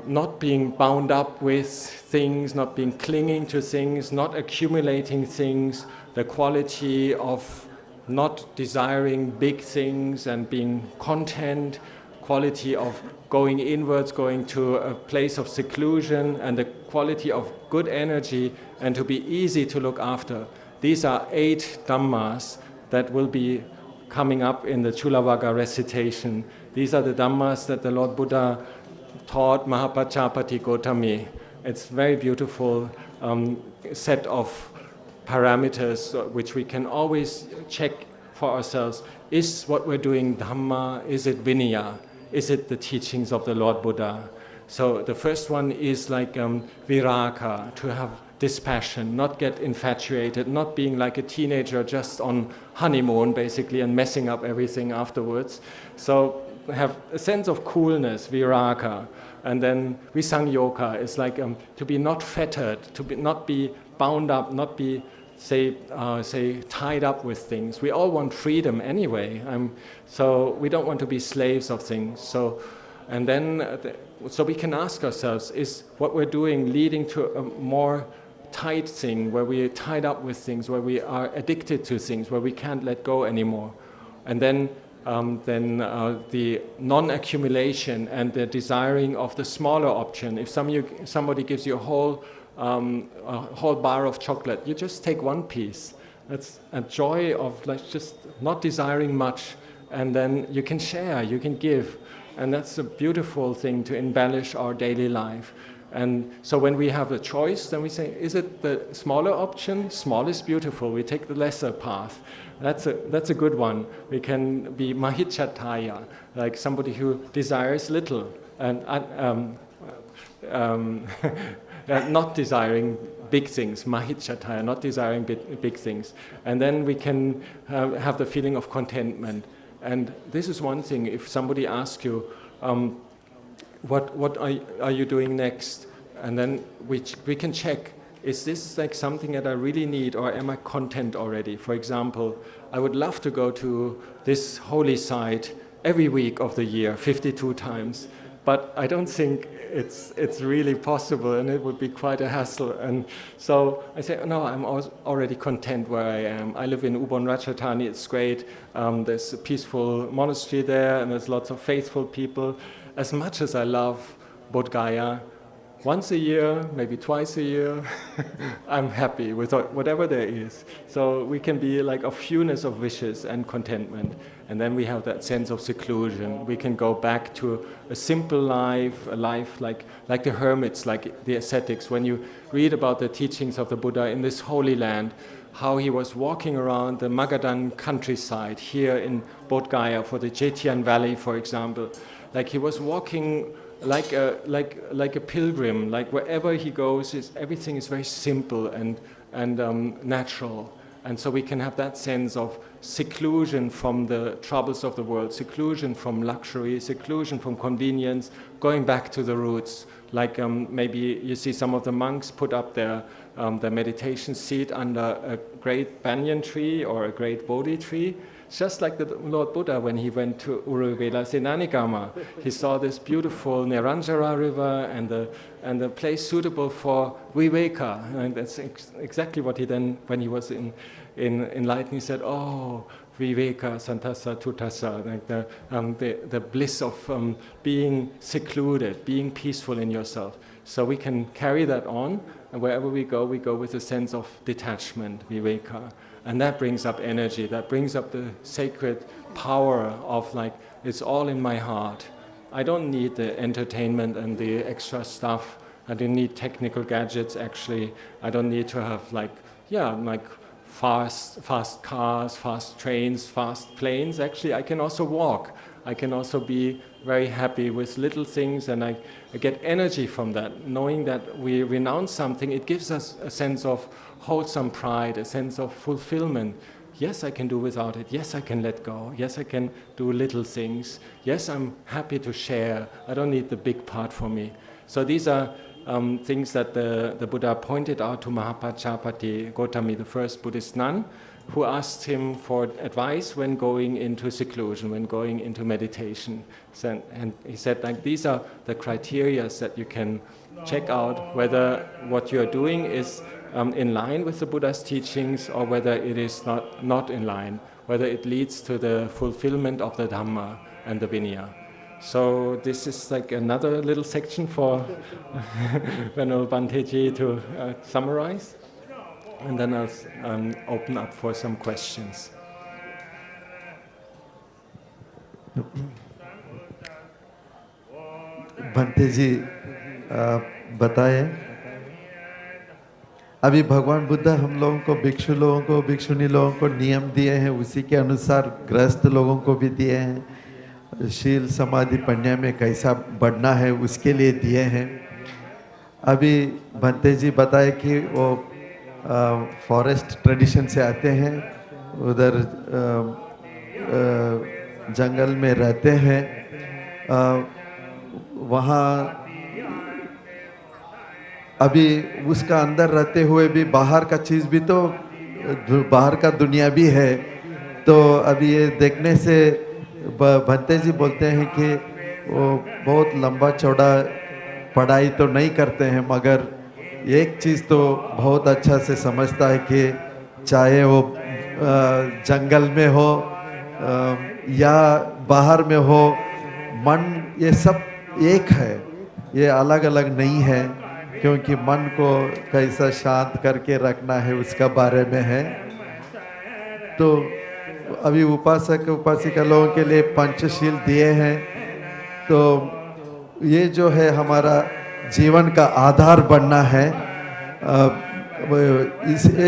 not being bound up with things, not being clinging to things, not accumulating things, the quality of not desiring big things and being content, quality of going inwards, going to a place of seclusion, and the quality of good energy and to be easy to look after. These are 8 Dhammas that will be coming up in the Chulavagga recitation. These are the Dhammas that the Lord Buddha taught Mahapajapati Gotami. It's a very beautiful set of parameters which we can always check for ourselves. Is what we're doing Dhamma? Is it Vinaya? Is it the teachings of the Lord Buddha? So the first one is like viraga, to have dispassion, not get infatuated, not being like a teenager just on honeymoon basically and messing up everything afterwards. So have a sense of coolness, viraga. And then visangyoga is like to be not fettered, not be bound up, not be say tied up with things. We all want freedom anyway, so we don't want to be slaves of things. So, and then so we can ask ourselves, is what we're doing leading to a more tight thing, where we're tied up with things, where we are addicted to things, where we can't let go anymore? And then the non-accumulation and the desiring of the smaller option. If somebody gives you a whole bar of chocolate, you just take one piece. That's a joy of like just not desiring much, and then you can share, you can give, and that's a beautiful thing to embellish our daily life. And so when we have a choice, then we say, is it the smaller option? Small is beautiful, we take the lesser path. That's a good one. We can be mahichataya, like somebody who desires little, and not desiring big things, mahichataya, not desiring big things. And then we can have the feeling of contentment. And this is one thing, if somebody asks you, what are you doing next? And then we can check, is this like something that I really need, or am I content already? For example, I would love to go to this holy site every week of the year, 52 times, but I don't think it's really possible, and it would be quite a hassle. And so I say, no, I'm already content where I am. I live in Ubon Ratchathani, it's great. There's a peaceful monastery there, and there's lots of faithful people. As much as I love Bodh Gaya, once a year, maybe twice a year, I'm happy with whatever there is. So we can be like a fewness of wishes and contentment. And then we have that sense of seclusion. We can go back to a simple life, a life like the hermits, like the ascetics. When you read about the teachings of the Buddha in this holy land, how he was walking around the Magadan countryside here in Bodh Gaya for the Jetian Valley, for example. Like he was walking like a pilgrim, like wherever he goes, everything is very simple and natural. And so we can have that sense of seclusion from the troubles of the world, seclusion from luxury, seclusion from convenience, going back to the roots. Like maybe you see some of the monks put up their meditation seat under a great banyan tree or a great Bodhi tree. Just like the Lord Buddha, when he went to Uruvela Senanikama, he saw this beautiful Neranjara river and the place suitable for Viveka. And that's exactly what he then, when he was in enlightened, he said, oh, Viveka, Santasa, Tutasa, like the bliss of being secluded, being peaceful in yourself. So we can carry that on, and wherever we go with a sense of detachment, Viveka. And that brings up energy, that brings up the sacred power of like, it's all in my heart. I don't need the entertainment and the extra stuff. I don't need technical gadgets, actually. I don't need to have like fast cars, fast trains, fast planes. Actually, I can also walk. I can also be very happy with little things, and I get energy from that. Knowing that we renounce something, it gives us a sense of wholesome pride, a sense of fulfillment. Yes, I can do without it. Yes, I can let go. Yes, I can do little things. Yes, I'm happy to share. I don't need the big part for me. So these are things that the Buddha pointed out to Mahapajapati Gotami, the first Buddhist nun, who asked him for advice when going into seclusion, when going into meditation. And he said, like, these are the criteria that you can check out whether what you're doing is in line with the Buddha's teachings, or whether it is not in line, whether it leads to the fulfillment of the Dhamma and the Vinaya. So this is like another little section for Venerable Bhanteji to summarize, and then I'll open up for some questions. Bhanteji बताए, अभी भगवान बुद्ध हम लोगों को, भिक्षु लोगों को, भिक्षुनी लोगों को नियम दिए हैं, उसी के अनुसार गृहस्थ लोगों को भी दिए हैं। शील समाधि पन्या में कैसा बढ़ना है उसके लिए दिए हैं। अभी भंते जी बताए कि वो फॉरेस्ट ट्रेडिशन से आते हैं, उधर जंगल में रहते हैं, वहाँ अभी उसका अंदर रहते हुए भी बाहर का चीज़ भी तो, बाहर का दुनिया भी है। तो अभी ये देखने से भंते जी बोलते हैं कि वो बहुत लंबा चौड़ा पढ़ाई तो नहीं करते हैं, मगर एक चीज़ तो बहुत अच्छा से समझता है कि चाहे वो जंगल में हो या बाहर में हो, मन ये सब एक है, ये अलग अलग नहीं है, क्योंकि मन को कैसा शांत करके रखना है उसका बारे में है। तो अभी उपासक उपासिका लोगों के लिए पंचशील दिए हैं। तो ये जो है हमारा जीवन का आधार बनना है,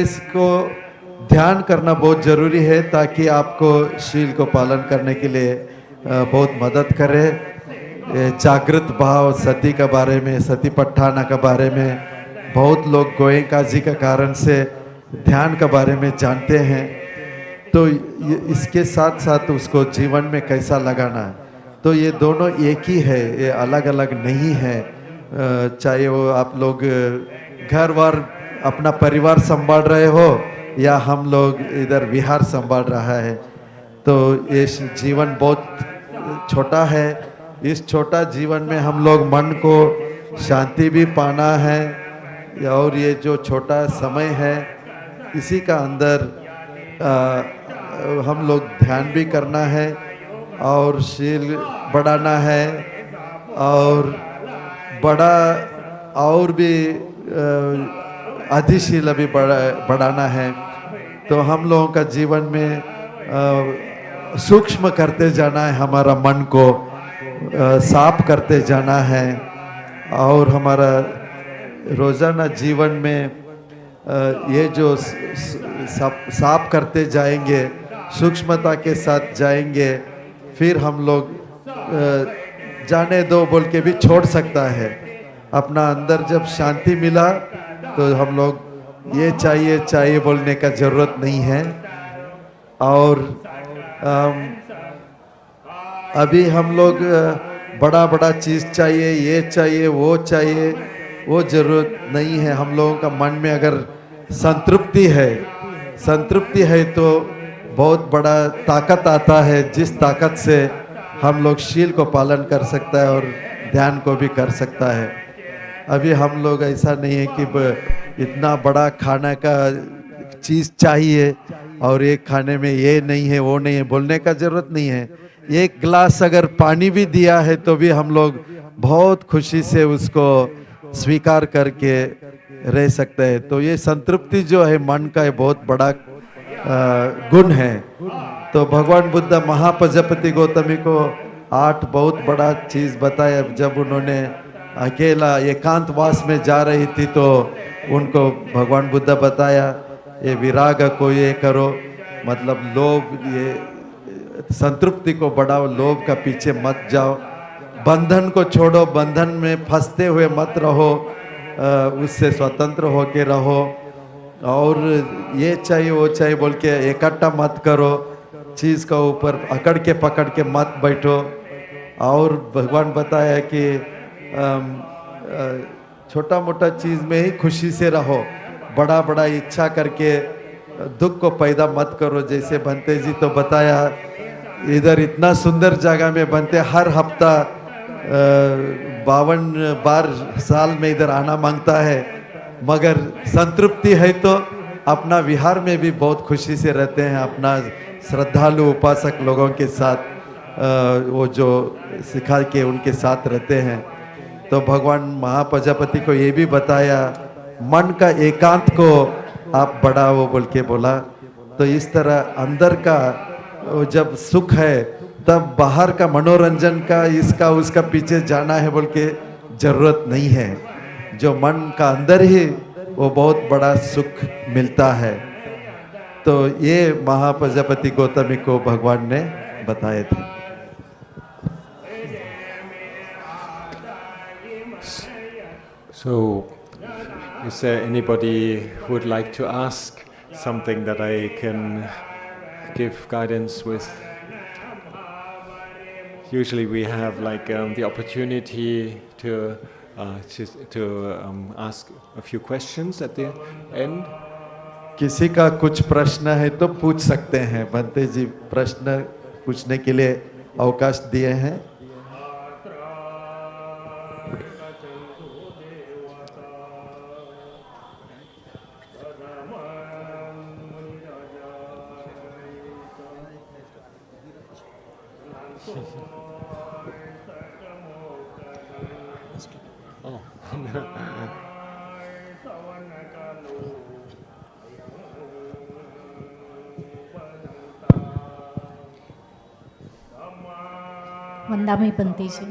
इसको ध्यान करना बहुत ज़रूरी है, ताकि आपको शील को पालन करने के लिए बहुत मदद करे। जागृत भाव सती का बारे में, सती पट्ठाना का बारे में बहुत लोग गोयंका जी का कारण से ध्यान का बारे में जानते हैं। तो इसके साथ साथ उसको जीवन में कैसा लगाना है, तो ये दोनों एक ही है, ये अलग अलग नहीं है। चाहे वो आप लोग घर बार अपना परिवार संभाल रहे हो या हम लोग इधर विहार संभाल रहा है, तो ये जीवन बहुत छोटा है। इस छोटा जीवन में हम लोग मन को शांति भी पाना है, और ये जो छोटा समय है इसी का अंदर हम लोग ध्यान भी करना है और शील बढ़ाना है, और बड़ा और भी अधिशील भी बढ़ाना है। तो हम लोगों का जीवन में सूक्ष्म करते जाना है, हमारा मन को साफ करते जाना है, और हमारा रोजाना जीवन में ये जो साफ करते जाएंगे, सूक्ष्मता के साथ जाएंगे, फिर हम लोग जाने दो बोल के भी छोड़ सकता है। अपना अंदर जब शांति मिला तो हम लोग ये चाहिए बोलने का जरूरत नहीं है। और अभी हम लोग बड़ा बड़ा चीज़ चाहिए, ये चाहिए, वो जरूरत नहीं है। हम लोगों का मन में अगर संतृप्ति है तो बहुत बड़ा ताकत आता है, जिस ताकत से हम लोग शील को पालन कर सकता है और ध्यान को भी कर सकता है। अभी हम लोग ऐसा नहीं है कि इतना बड़ा खाना का चीज़ चाहिए और एक खाने में ये नहीं है वो नहीं है बोलने का जरूरत नहीं है। एक गिलास अगर पानी भी दिया है तो भी हम लोग बहुत खुशी से उसको स्वीकार करके रह सकते हैं। तो ये संतृप्ति जो है मन का बहुत बड़ा गुण है। तो भगवान बुद्ध महाप्रजापति गौतमी को 8 बहुत बड़ा चीज़ बताया। जब उन्होंने अकेला एकांतवास में जा रही थी तो उनको भगवान बुद्ध बताया, ये विराग को ये करो, मतलब लोभ, ये संतृप्ति को बढ़ाओ, लोभ का पीछे मत जाओ, बंधन को छोड़ो, बंधन में फंसते हुए मत रहो, उससे स्वतंत्र होके रहो, और ये चाहिए वो चाहिए बोल के इकट्ठा मत करो, चीज़ का ऊपर अकड़ के पकड़ के मत बैठो। और भगवान बताया कि छोटा मोटा चीज़ में ही खुशी से रहो, बड़ा बड़ा इच्छा करके दुख को पैदा मत करो। जैसे बनते जी तो बताया, इधर इतना सुंदर जगह में बनते हर हफ्ता 52 बार साल में इधर आना मांगता है, मगर संतृप्ति है तो अपना विहार में भी बहुत खुशी से रहते हैं, अपना श्रद्धालु उपासक लोगों के साथ वो जो सिखा के उनके साथ रहते हैं। तो भगवान महाप्रजापति को ये भी बताया, मन का एकांत को आप बढ़ाओ बोल के बोला। तो इस तरह अंदर का जब सुख है तब बाहर का मनोरंजन का इसका उसका पीछे जाना है बोल के जरूरत नहीं है। जो मन का अंदर ही वो बहुत बड़ा सुख मिलता है। तो ये महाप्रजापति गौतमी को भगवान ने बताए थे। So, is there anybody who would like to ask something that I can give guidance with? Usually we have like the opportunity to ask a few questions at the end. किसी का कुछ प्रश्न है तो पूछ सकते हैं। बंते जी प्रश्न पूछने के लिए अवकाश दिए हैं। Vandami Panteji.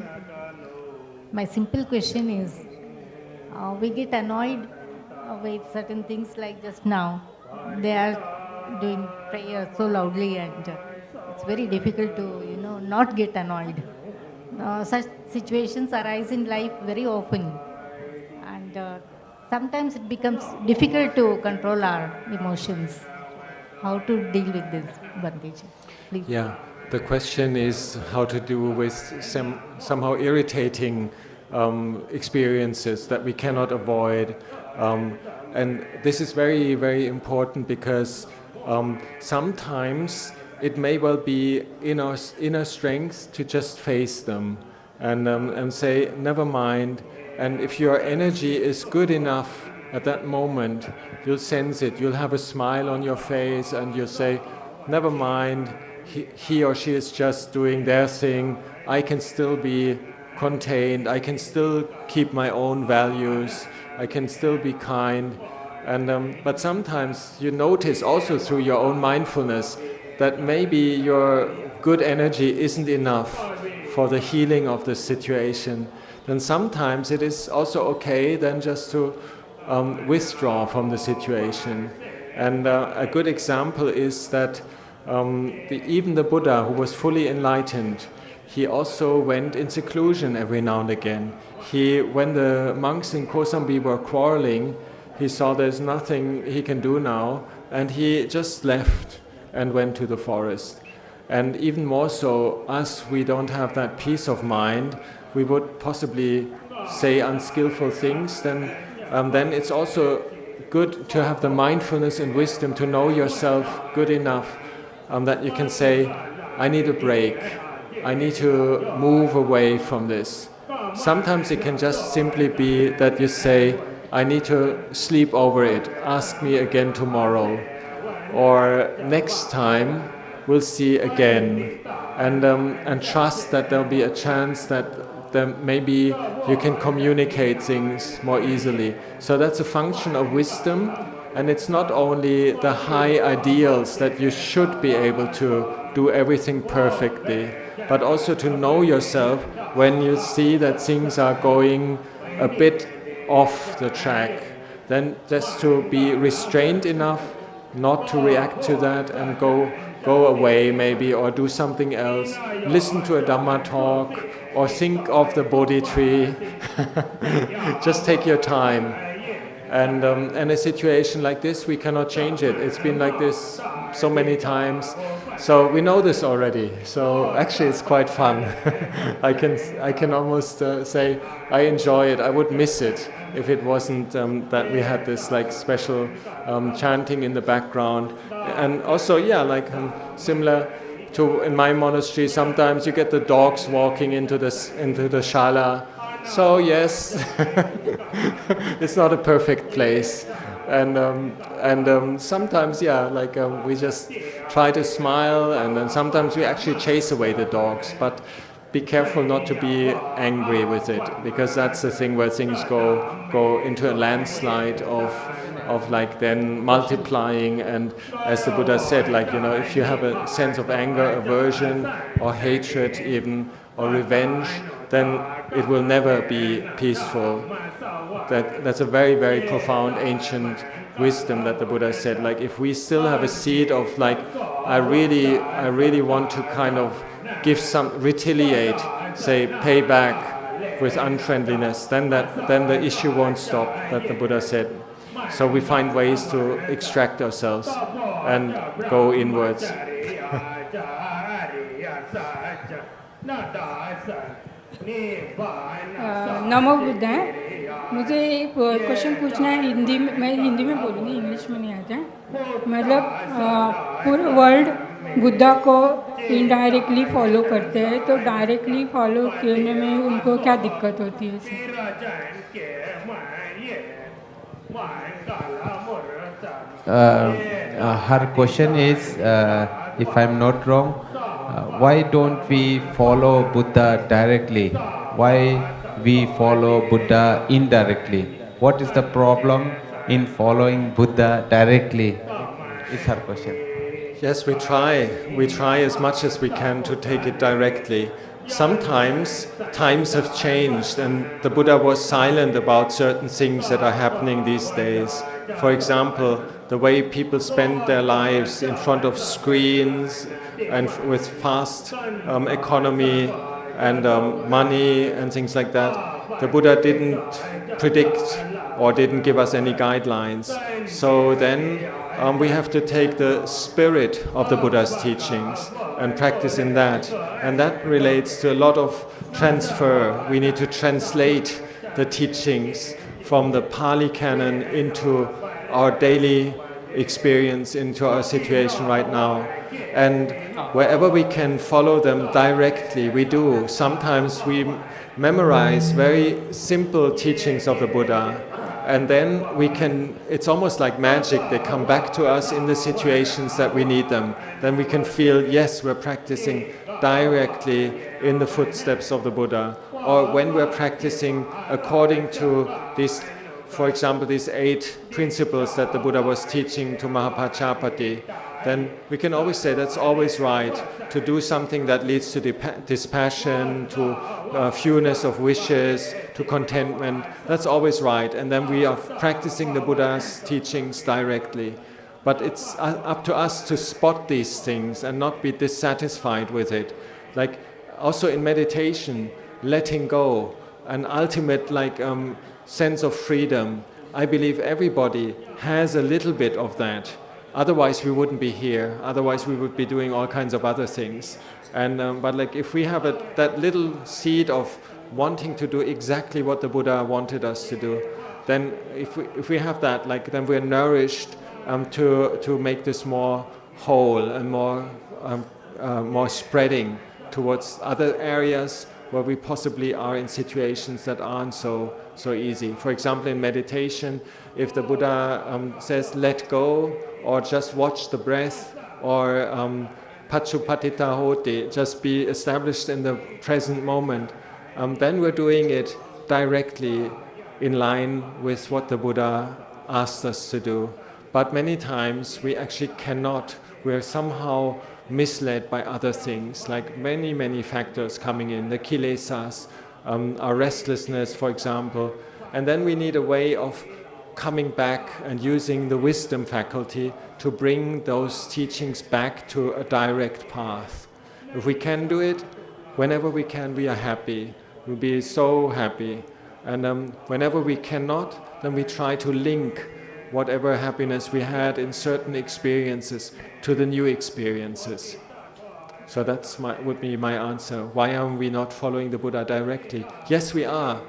My simple question is, we get annoyed with certain things like just now. They are doing prayer so loudly and it's very difficult to, not get annoyed. Such situations arise in life very often and sometimes it becomes difficult to control our emotions. How to deal with this, Bhanteji? Please. Yeah, the question is how to do with somehow irritating experiences that we cannot avoid. And this is very, very important because sometimes it may well be in our inner strength to just face them and say, never mind. And if your energy is good enough at that moment, you'll sense it. You'll have a smile on your face and you'll say, never mind, he or she is just doing their thing. I can still be contained. I can still keep my own values. I can still be kind. And but sometimes you notice also through your own mindfulness that maybe your good energy isn't enough for the healing of the situation. Then sometimes it is also okay then just to withdraw from the situation. And a good example is that even the Buddha, who was fully enlightened, he also went in seclusion every now and again. When the monks in Kosambi were quarreling, he saw there's nothing he can do now, and he just left and went to the forest. And even more so, us, we don't have that peace of mind. We would possibly say unskillful things. Then it's also good to have the mindfulness and wisdom to know yourself good enough that you can say, I need a break. I need to move away from this. Sometimes it can just simply be that you say, I need to sleep over it. Ask me again tomorrow. Or next time, we'll see again. And trust that there'll be a chance that maybe you can communicate things more easily. So that's a function of wisdom. And it's not only the high ideals that you should be able to do everything perfectly, but also to know yourself when you see that things are going a bit off the track. Then just to be restrained enough not to react to that and go away maybe, or do something else. Listen to a Dhamma talk or think of the Bodhi tree. Just take your time. And a situation like this, we cannot change it. It's been like this so many times. So we know this already. So actually it's quite fun. I can almost say I enjoy it. I would miss it if it wasn't that we had this like special chanting in the background. And also, yeah, like similar to in my monastery, sometimes you get the dogs walking into the shala. So yes, it's not a perfect place, and sometimes, yeah, like we just try to smile, and then sometimes we actually chase away the dogs. But be careful not to be angry with it, because that's the thing where things go into a landslide of like then multiplying. And as the Buddha said, like, you know, if you have a sense of anger, aversion, or hatred even, or revenge, then it will never be peaceful. That's a very, very profound ancient wisdom that the Buddha said. Like, if we still have a seed of like, I really want to kind of retaliate, say, pay back with unfriendliness, then the issue won't stop, that the Buddha said. So we find ways to extract ourselves and go inwards. नमो बुद्धाय। मुझे एक question पूछना है हिंदी में। मैं हिंदी में बोलूँगी, English में नहीं आता है। मतलब पूरा वर्ल्ड बुद्धा को इनडायरेक्टली फॉलो करते हैं, तो डायरेक्टली फॉलो करने में उनको क्या दिक्कत होती है? Her question is, if I'm not wrong, why don't we follow Buddha directly? Why we follow Buddha indirectly? What is the problem in following Buddha directly? Is her question. Yes, we try. We try as much as we can to take it directly. Sometimes times have changed and the Buddha was silent about certain things that are happening these days. For example, the way people spend their lives in front of screens and with fast economy and money and things like that. The Buddha didn't predict or didn't give us any guidelines. So then we have to take the spirit of the Buddha's teachings and practice in that. And that relates to a lot of transfer. We need to translate the teachings from the Pali canon into our daily experience, into our situation right now. And wherever we can follow them directly, we do. Sometimes we memorize very simple teachings of the Buddha, and then we can, it's almost like magic, they come back to us in the situations that we need them. Then we can feel, yes, we're practicing directly in the footsteps of the Buddha. Or when we're practicing according to these, for example, these 8 principles that the Buddha was teaching to Mahapajapati, then we can always say that's always right, to do something that leads to dispassion, to fewness of wishes, to contentment. That's always right. And then we are practicing the Buddha's teachings directly. But it's up to us to spot these things and not be dissatisfied with it. Like also in meditation, letting go, an ultimate sense of freedom. I believe everybody has a little bit of that. Otherwise, we wouldn't be here. Otherwise, we would be doing all kinds of other things. And but if we have that little seed of wanting to do exactly what the Buddha wanted us to do, then if we have that, then we're nourished to make this more whole and more spreading towards other areas where we possibly are in situations that aren't so easy. For example, in meditation, if the Buddha says let go, or just watch the breath, or pachupatita hoti, just be established in the present moment, then we're doing it directly in line with what the Buddha asked us to do. But many times we actually cannot. We're somehow misled by other things, like many factors coming in, the kilesas, our restlessness, for example. And then we need a way of coming back and using the wisdom faculty to bring those teachings back to a direct path. If we can do it, whenever we can, we are happy. We'll be so happy. And whenever we cannot, then we try to link whatever happiness we had in certain experiences to the new experiences. So that's would be my answer. Why are we not following the Buddha directly? Yes, we are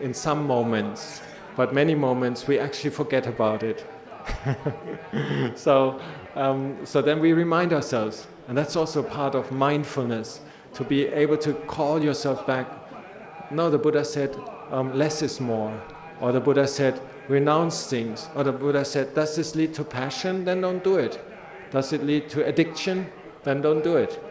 in some moments, but many moments we actually forget about it. So then we remind ourselves, and that's also part of mindfulness, to be able to call yourself back. No, the Buddha said less is more, or the Buddha said renounce things, or the Buddha said, does this lead to passion? Then don't do it. Does it lead to addiction? Then don't do it.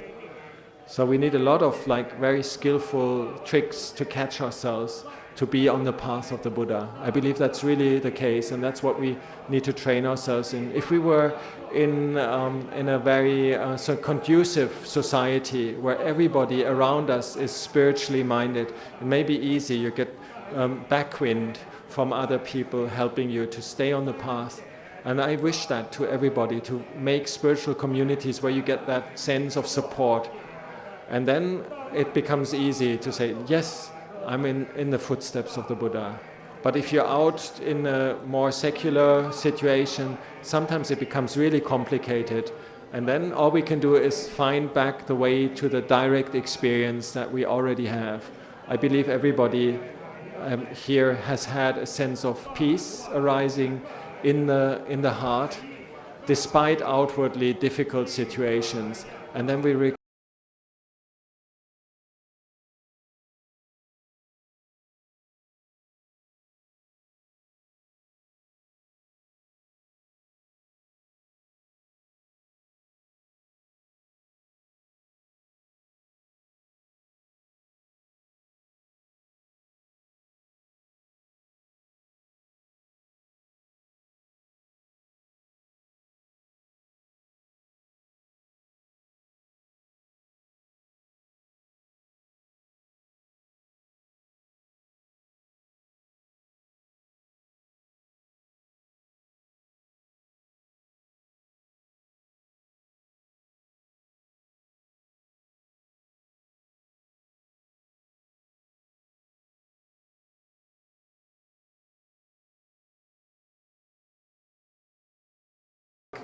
So we need a lot of very skillful tricks to catch ourselves to be on the path of the Buddha. I believe that's really the case, and that's what we need to train ourselves in. If we were in a very conducive society where everybody around us is spiritually minded, it may be easy. You get backwind from other people helping you to stay on the path. And I wish that to everybody, to make spiritual communities where you get that sense of support. And then it becomes easy to say, yes, I'm in the footsteps of the Buddha. But if you're out in a more secular situation, sometimes it becomes really complicated. And then all we can do is find back the way to the direct experience that we already have. I believe everybody here has had a sense of peace arising in the heart, despite outwardly difficult situations. And then we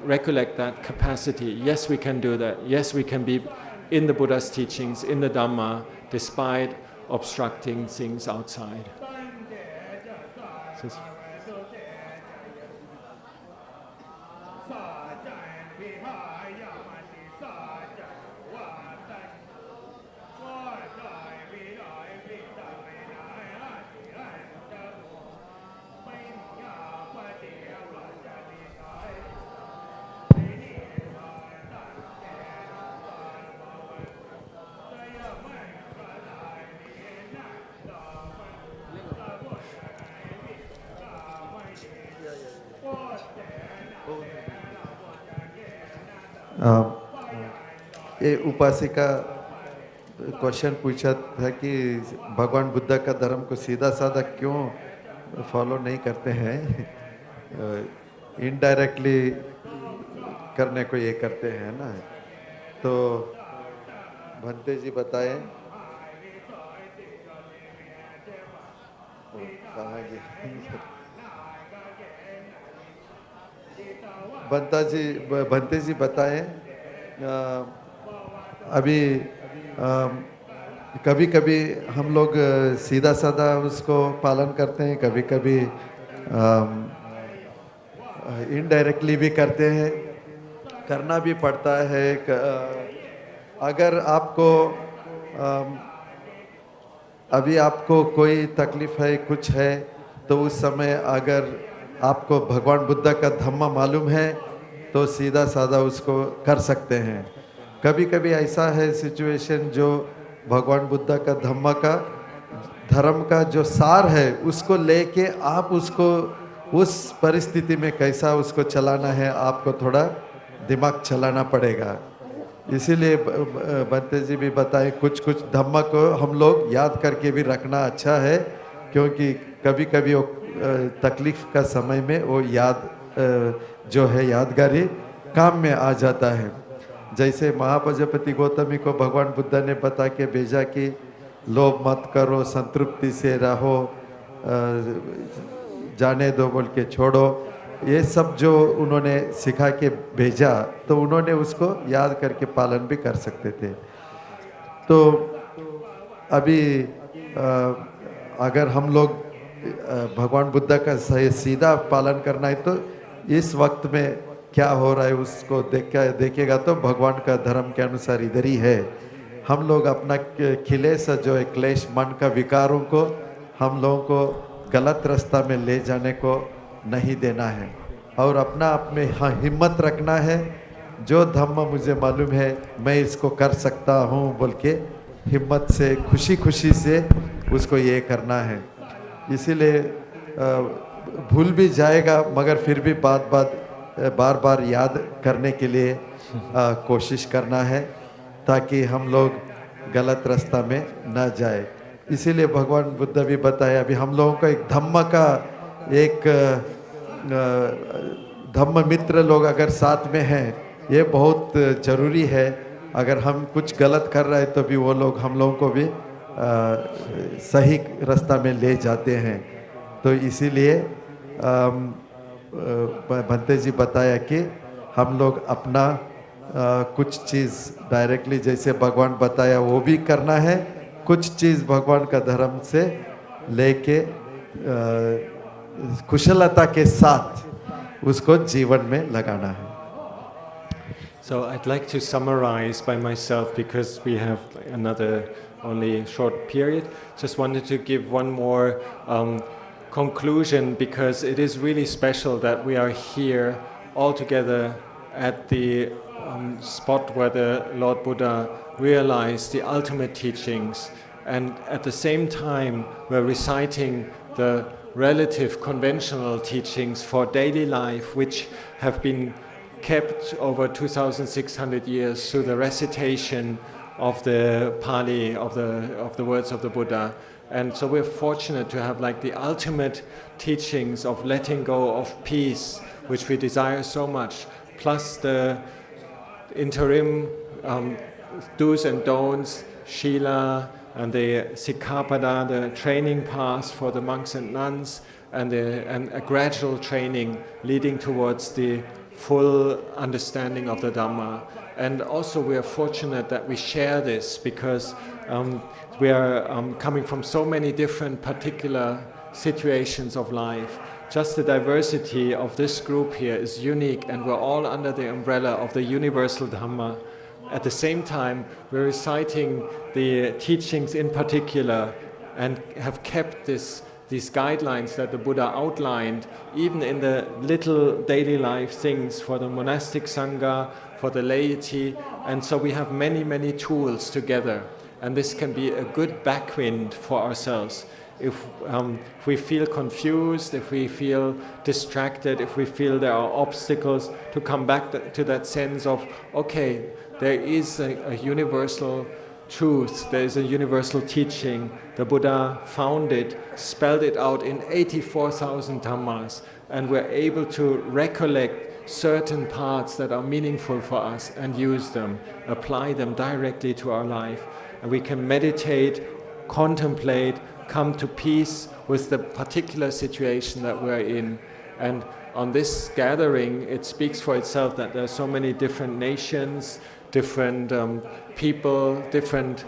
recollect that capacity. Yes, we can do that. Yes, we can be in the Buddha's teachings, in the Dhamma, despite obstructing things outside. ये उपासिका question पूछा था कि भगवान बुद्ध का धर्म को सीधा साधा क्यों फॉलो नहीं करते हैं, इनडायरेक्टली करने को ये करते हैं ना। तो भंते जी बताएं कहाँ गए भंते जी बताएं। अभी कभी कभी हम लोग सीधा साधा उसको पालन करते हैं, कभी कभी इनडायरेक्टली भी करते हैं, करना भी पड़ता है। अगर आपको अभी आपको कोई तकलीफ है, कुछ है, तो उस समय अगर आपको भगवान बुद्ध का धम्मा मालूम है तो सीधा साधा उसको कर सकते हैं। कभी कभी ऐसा है सिचुएशन जो भगवान बुद्ध का धम्मा का धर्म का जो सार है उसको लेके आप उसको उस परिस्थिति में कैसा उसको चलाना है, आपको थोड़ा दिमाग चलाना पड़ेगा। इसीलिए बंते जी भी बताए कुछ कुछ धम्मा को हम लोग याद करके भी रखना अच्छा है, क्योंकि कभी कभी वो तकलीफ का समय में वो याद जो है यादगारी काम में आ जाता है। जैसे महाप्रजापति गौतमी को भगवान बुद्ध ने बता के भेजा कि लोभ मत करो, संतृप्ति से रहो, जाने दो बोल के छोड़ो, ये सब जो उन्होंने सिखा के भेजा तो उन्होंने उसको याद करके पालन भी कर सकते थे। तो अभी अगर हम लोग भगवान बुद्ध का सीधा पालन करना है तो इस वक्त में क्या हो रहा है उसको देखेगा तो भगवान का धर्म के अनुसार इधर ही है। हम लोग अपना खिलेश जो है क्लेश मन का विकारों को हम लोगों को गलत रास्ता में ले जाने को नहीं देना है और अपना आप में हिम्मत रखना है। जो धम्म मुझे मालूम है मैं इसको कर सकता हूँ बोल के हिम्मत से खुशी खुशी से उसको ये करना है। इसीलिए भूल भी जाएगा मगर फिर भी बार बार याद करने के लिए कोशिश करना है ताकि हम लोग गलत रास्ता में न जाए। इसीलिए भगवान बुद्ध भी बताए अभी हम लोगों का एक धम्म का एक धम्म मित्र लोग अगर साथ में हैं ये बहुत जरूरी है। अगर हम कुछ गलत कर रहे हैं तो भी वो लोग हम लोगों को भी सही रास्ता में ले जाते हैं। तो इसीलिए भंते जी बताया कि हम लोग अपना कुछ चीज़ डायरेक्टली जैसे भगवान बताया वो भी करना है, कुछ चीज़ भगवान का धर्म से लेके कुशलता के साथ उसको जीवन में लगाना है। So I'd like to summarize by myself because we have another only short period. Just wanted to give one more conclusion because it is really special that we are here all together at the spot where the Lord Buddha realized the ultimate teachings, and at the same time we're reciting the relative conventional teachings for daily life which have been kept over 2,600 years through the recitation of the Pali, of the words of the Buddha. And so we're fortunate to have like the ultimate teachings of letting go of peace, which we desire so much, plus the interim do's and don'ts, Shila, and the Sikkhapada, the training path for the monks and nuns, and a gradual training leading towards the full understanding of the Dhamma. And also we are fortunate that we share this because we are coming from so many different particular situations of life. Just the diversity of this group here is unique, and we're all under the umbrella of the universal Dhamma. At the same time, we're reciting the teachings in particular and have kept these guidelines that the Buddha outlined, even in the little daily life things for the monastic sangha, for the laity. And so we have many, many tools together. And this can be a good backwind for ourselves. If we feel confused, if we feel distracted, if we feel there are obstacles, to come back to that sense of, okay, there is a universal truth, there is a universal teaching. The Buddha found it, spelled it out in 84,000 Dhammas, and we're able to recollect certain parts that are meaningful for us and use them, apply them directly to our life. And we can meditate, contemplate, come to peace with the particular situation that we're in. And on this gathering, it speaks for itself that there are so many different nations, different people, different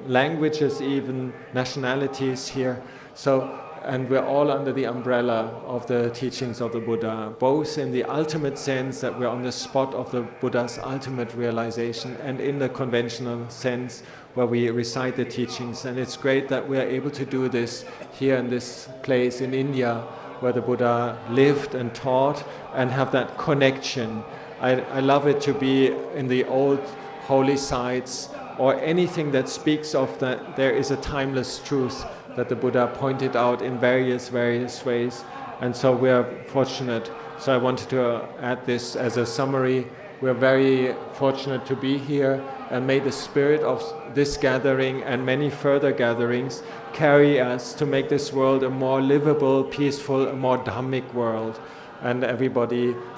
languages even, nationalities here. So, and we're all under the umbrella of the teachings of the Buddha, both in the ultimate sense that we're on the spot of the Buddha's ultimate realization, and in the conventional sense where we recite the teachings. And it's great that we are able to do this here in this place in India, where the Buddha lived and taught, and have that connection. I love it to be in the old holy sites, or anything that speaks of that there is a timeless truth that the Buddha pointed out in various ways. And so we are fortunate. So I wanted to add this as a summary. We're very fortunate to be here, and may the spirit of this gathering and many further gatherings carry us to make this world a more livable, peaceful, a more Dhammic world. And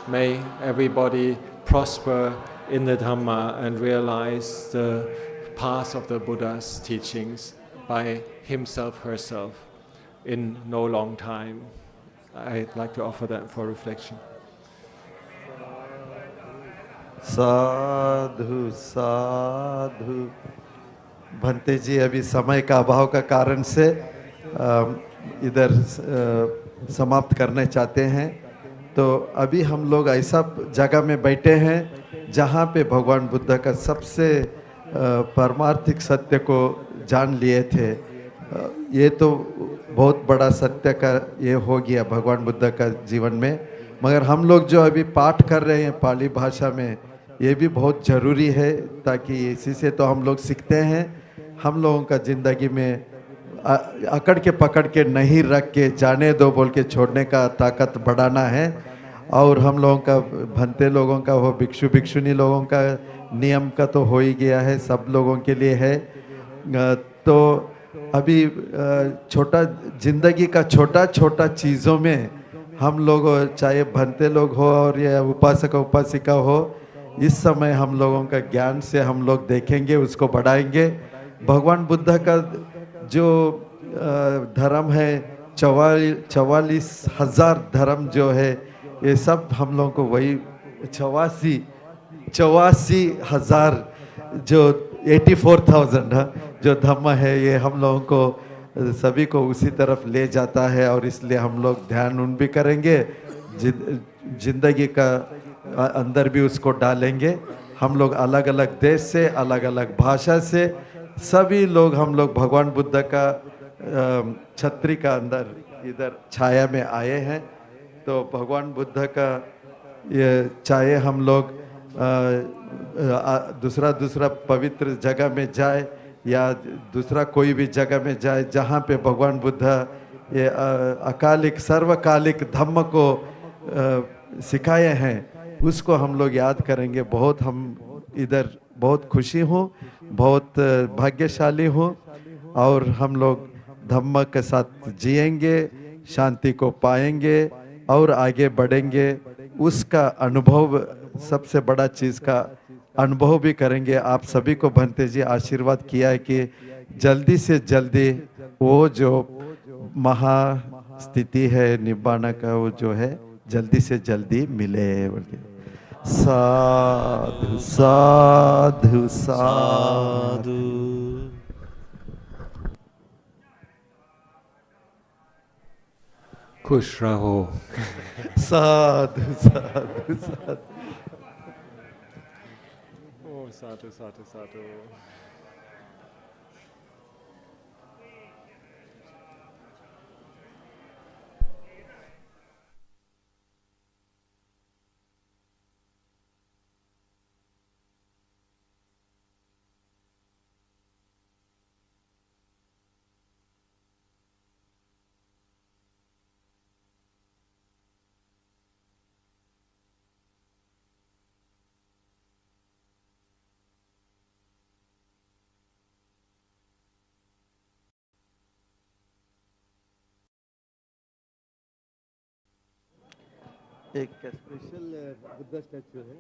may everybody prosper in the Dhamma and realize the path of the Buddha's teachings by himself, herself, in no long time. I'd like to offer that for reflection. साधु साधु। भंते जी अभी समय का अभाव का कारण से इधर समाप्त करने चाहते हैं। तो अभी हम लोग ऐसा जगह में बैठे हैं जहाँ पे भगवान बुद्ध का सबसे परमार्थिक सत्य को जान लिए थे। ये तो बहुत बड़ा सत्य का ये हो गया भगवान बुद्ध का जीवन में, मगर हम लोग जो अभी पाठ कर रहे हैं पाली भाषा में, ये भी बहुत ज़रूरी है, ताकि इसी से तो हम लोग सीखते हैं। हम लोगों का ज़िंदगी में अकड़ के पकड़ के नहीं रख के जाने दो बोल के छोड़ने का ताकत बढ़ाना है। और हम लोगों का भंते लोगों का हो, भिक्षु भिक्षुनी लोगों का नियम का तो हो ही गया है, सब लोगों के लिए है। तो अभी छोटा ज़िंदगी का छोटा छोटा चीज़ों में हम लोग, चाहे भंते लोग हो और या उपासक उपासिका हो, इस समय हम लोगों का ज्ञान से हम लोग देखेंगे, उसको बढ़ाएंगे। भगवान बुद्ध का जो धर्म है 44,000 धर्म जो है, ये सब हम लोगों को वही 84,000 जो 84,000 जो धम्म है, ये हम लोगों को सभी को उसी तरफ ले जाता है। और इसलिए हम लोग ध्यान उन भी करेंगे, जिंदगी का अंदर भी उसको डालेंगे। हम लोग अलग अलग देश से, अलग अलग भाषा से, सभी लोग हम लोग भगवान बुद्ध का छत्री का अंदर इधर छाया में आए हैं। तो भगवान बुद्ध का ये चाहे हम लोग दूसरा पवित्र जगह में जाए या दूसरा कोई भी जगह में जाए, जहाँ पे भगवान बुद्ध ये अकालिक सर्वकालिक धम्म को सिखाए हैं, उसको हम लोग याद करेंगे। बहुत हम इधर बहुत खुशी हूँ, बहुत भाग्यशाली हूँ, और हम लोग धम्म के साथ जिएंगे, शांति को पाएंगे और आगे बढ़ेंगे। उसका अनुभव, सबसे बड़ा चीज़ का अनुभव भी करेंगे। आप सभी को भंते जी आशीर्वाद किया है कि जल्दी से जल्दी वो जो महास्थिति है निब्बाण का, वो जो है जल्दी से जल्दी मिले बोल के। साधु साधु साधु खुश रहो। साधु साधु साधु Oh, sadhu, sadhu, sadhu. एक स्पेशल बुद्धा स्टैचू है।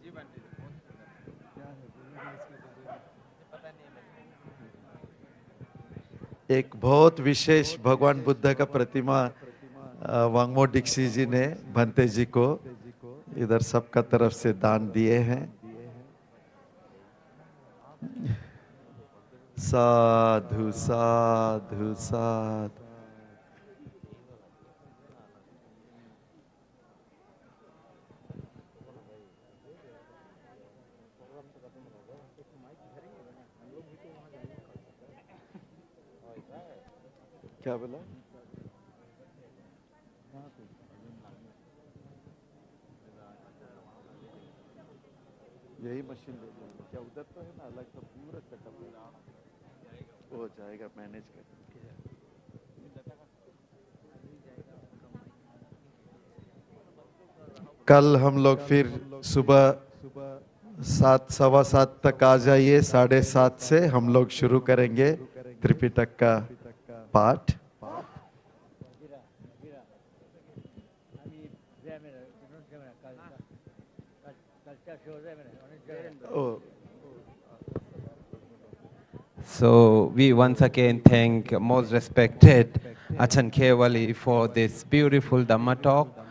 जी बंटी जी, बहुत सुंदर। एक बहुत विशेष भगवान बुद्ध का प्रतिमा वांगमो दीक्षित जी ने भंते जी को इधर सबका तरफ से दान दिए हैं। साधु साधु साधु क्या बोला? यही मशीन ले लो क्या? उधर तो है ना अलग, तो पूरा सेटअप हो जाएगा, मैनेज कर। कल हम लोग फिर सुबह 7:15 तक आ जाइए। 7:30 से हम लोग शुरू करेंगे त्रिपिटक का पाठ। So we once again thank most respected Achan Kewali for this beautiful Dhamma talk.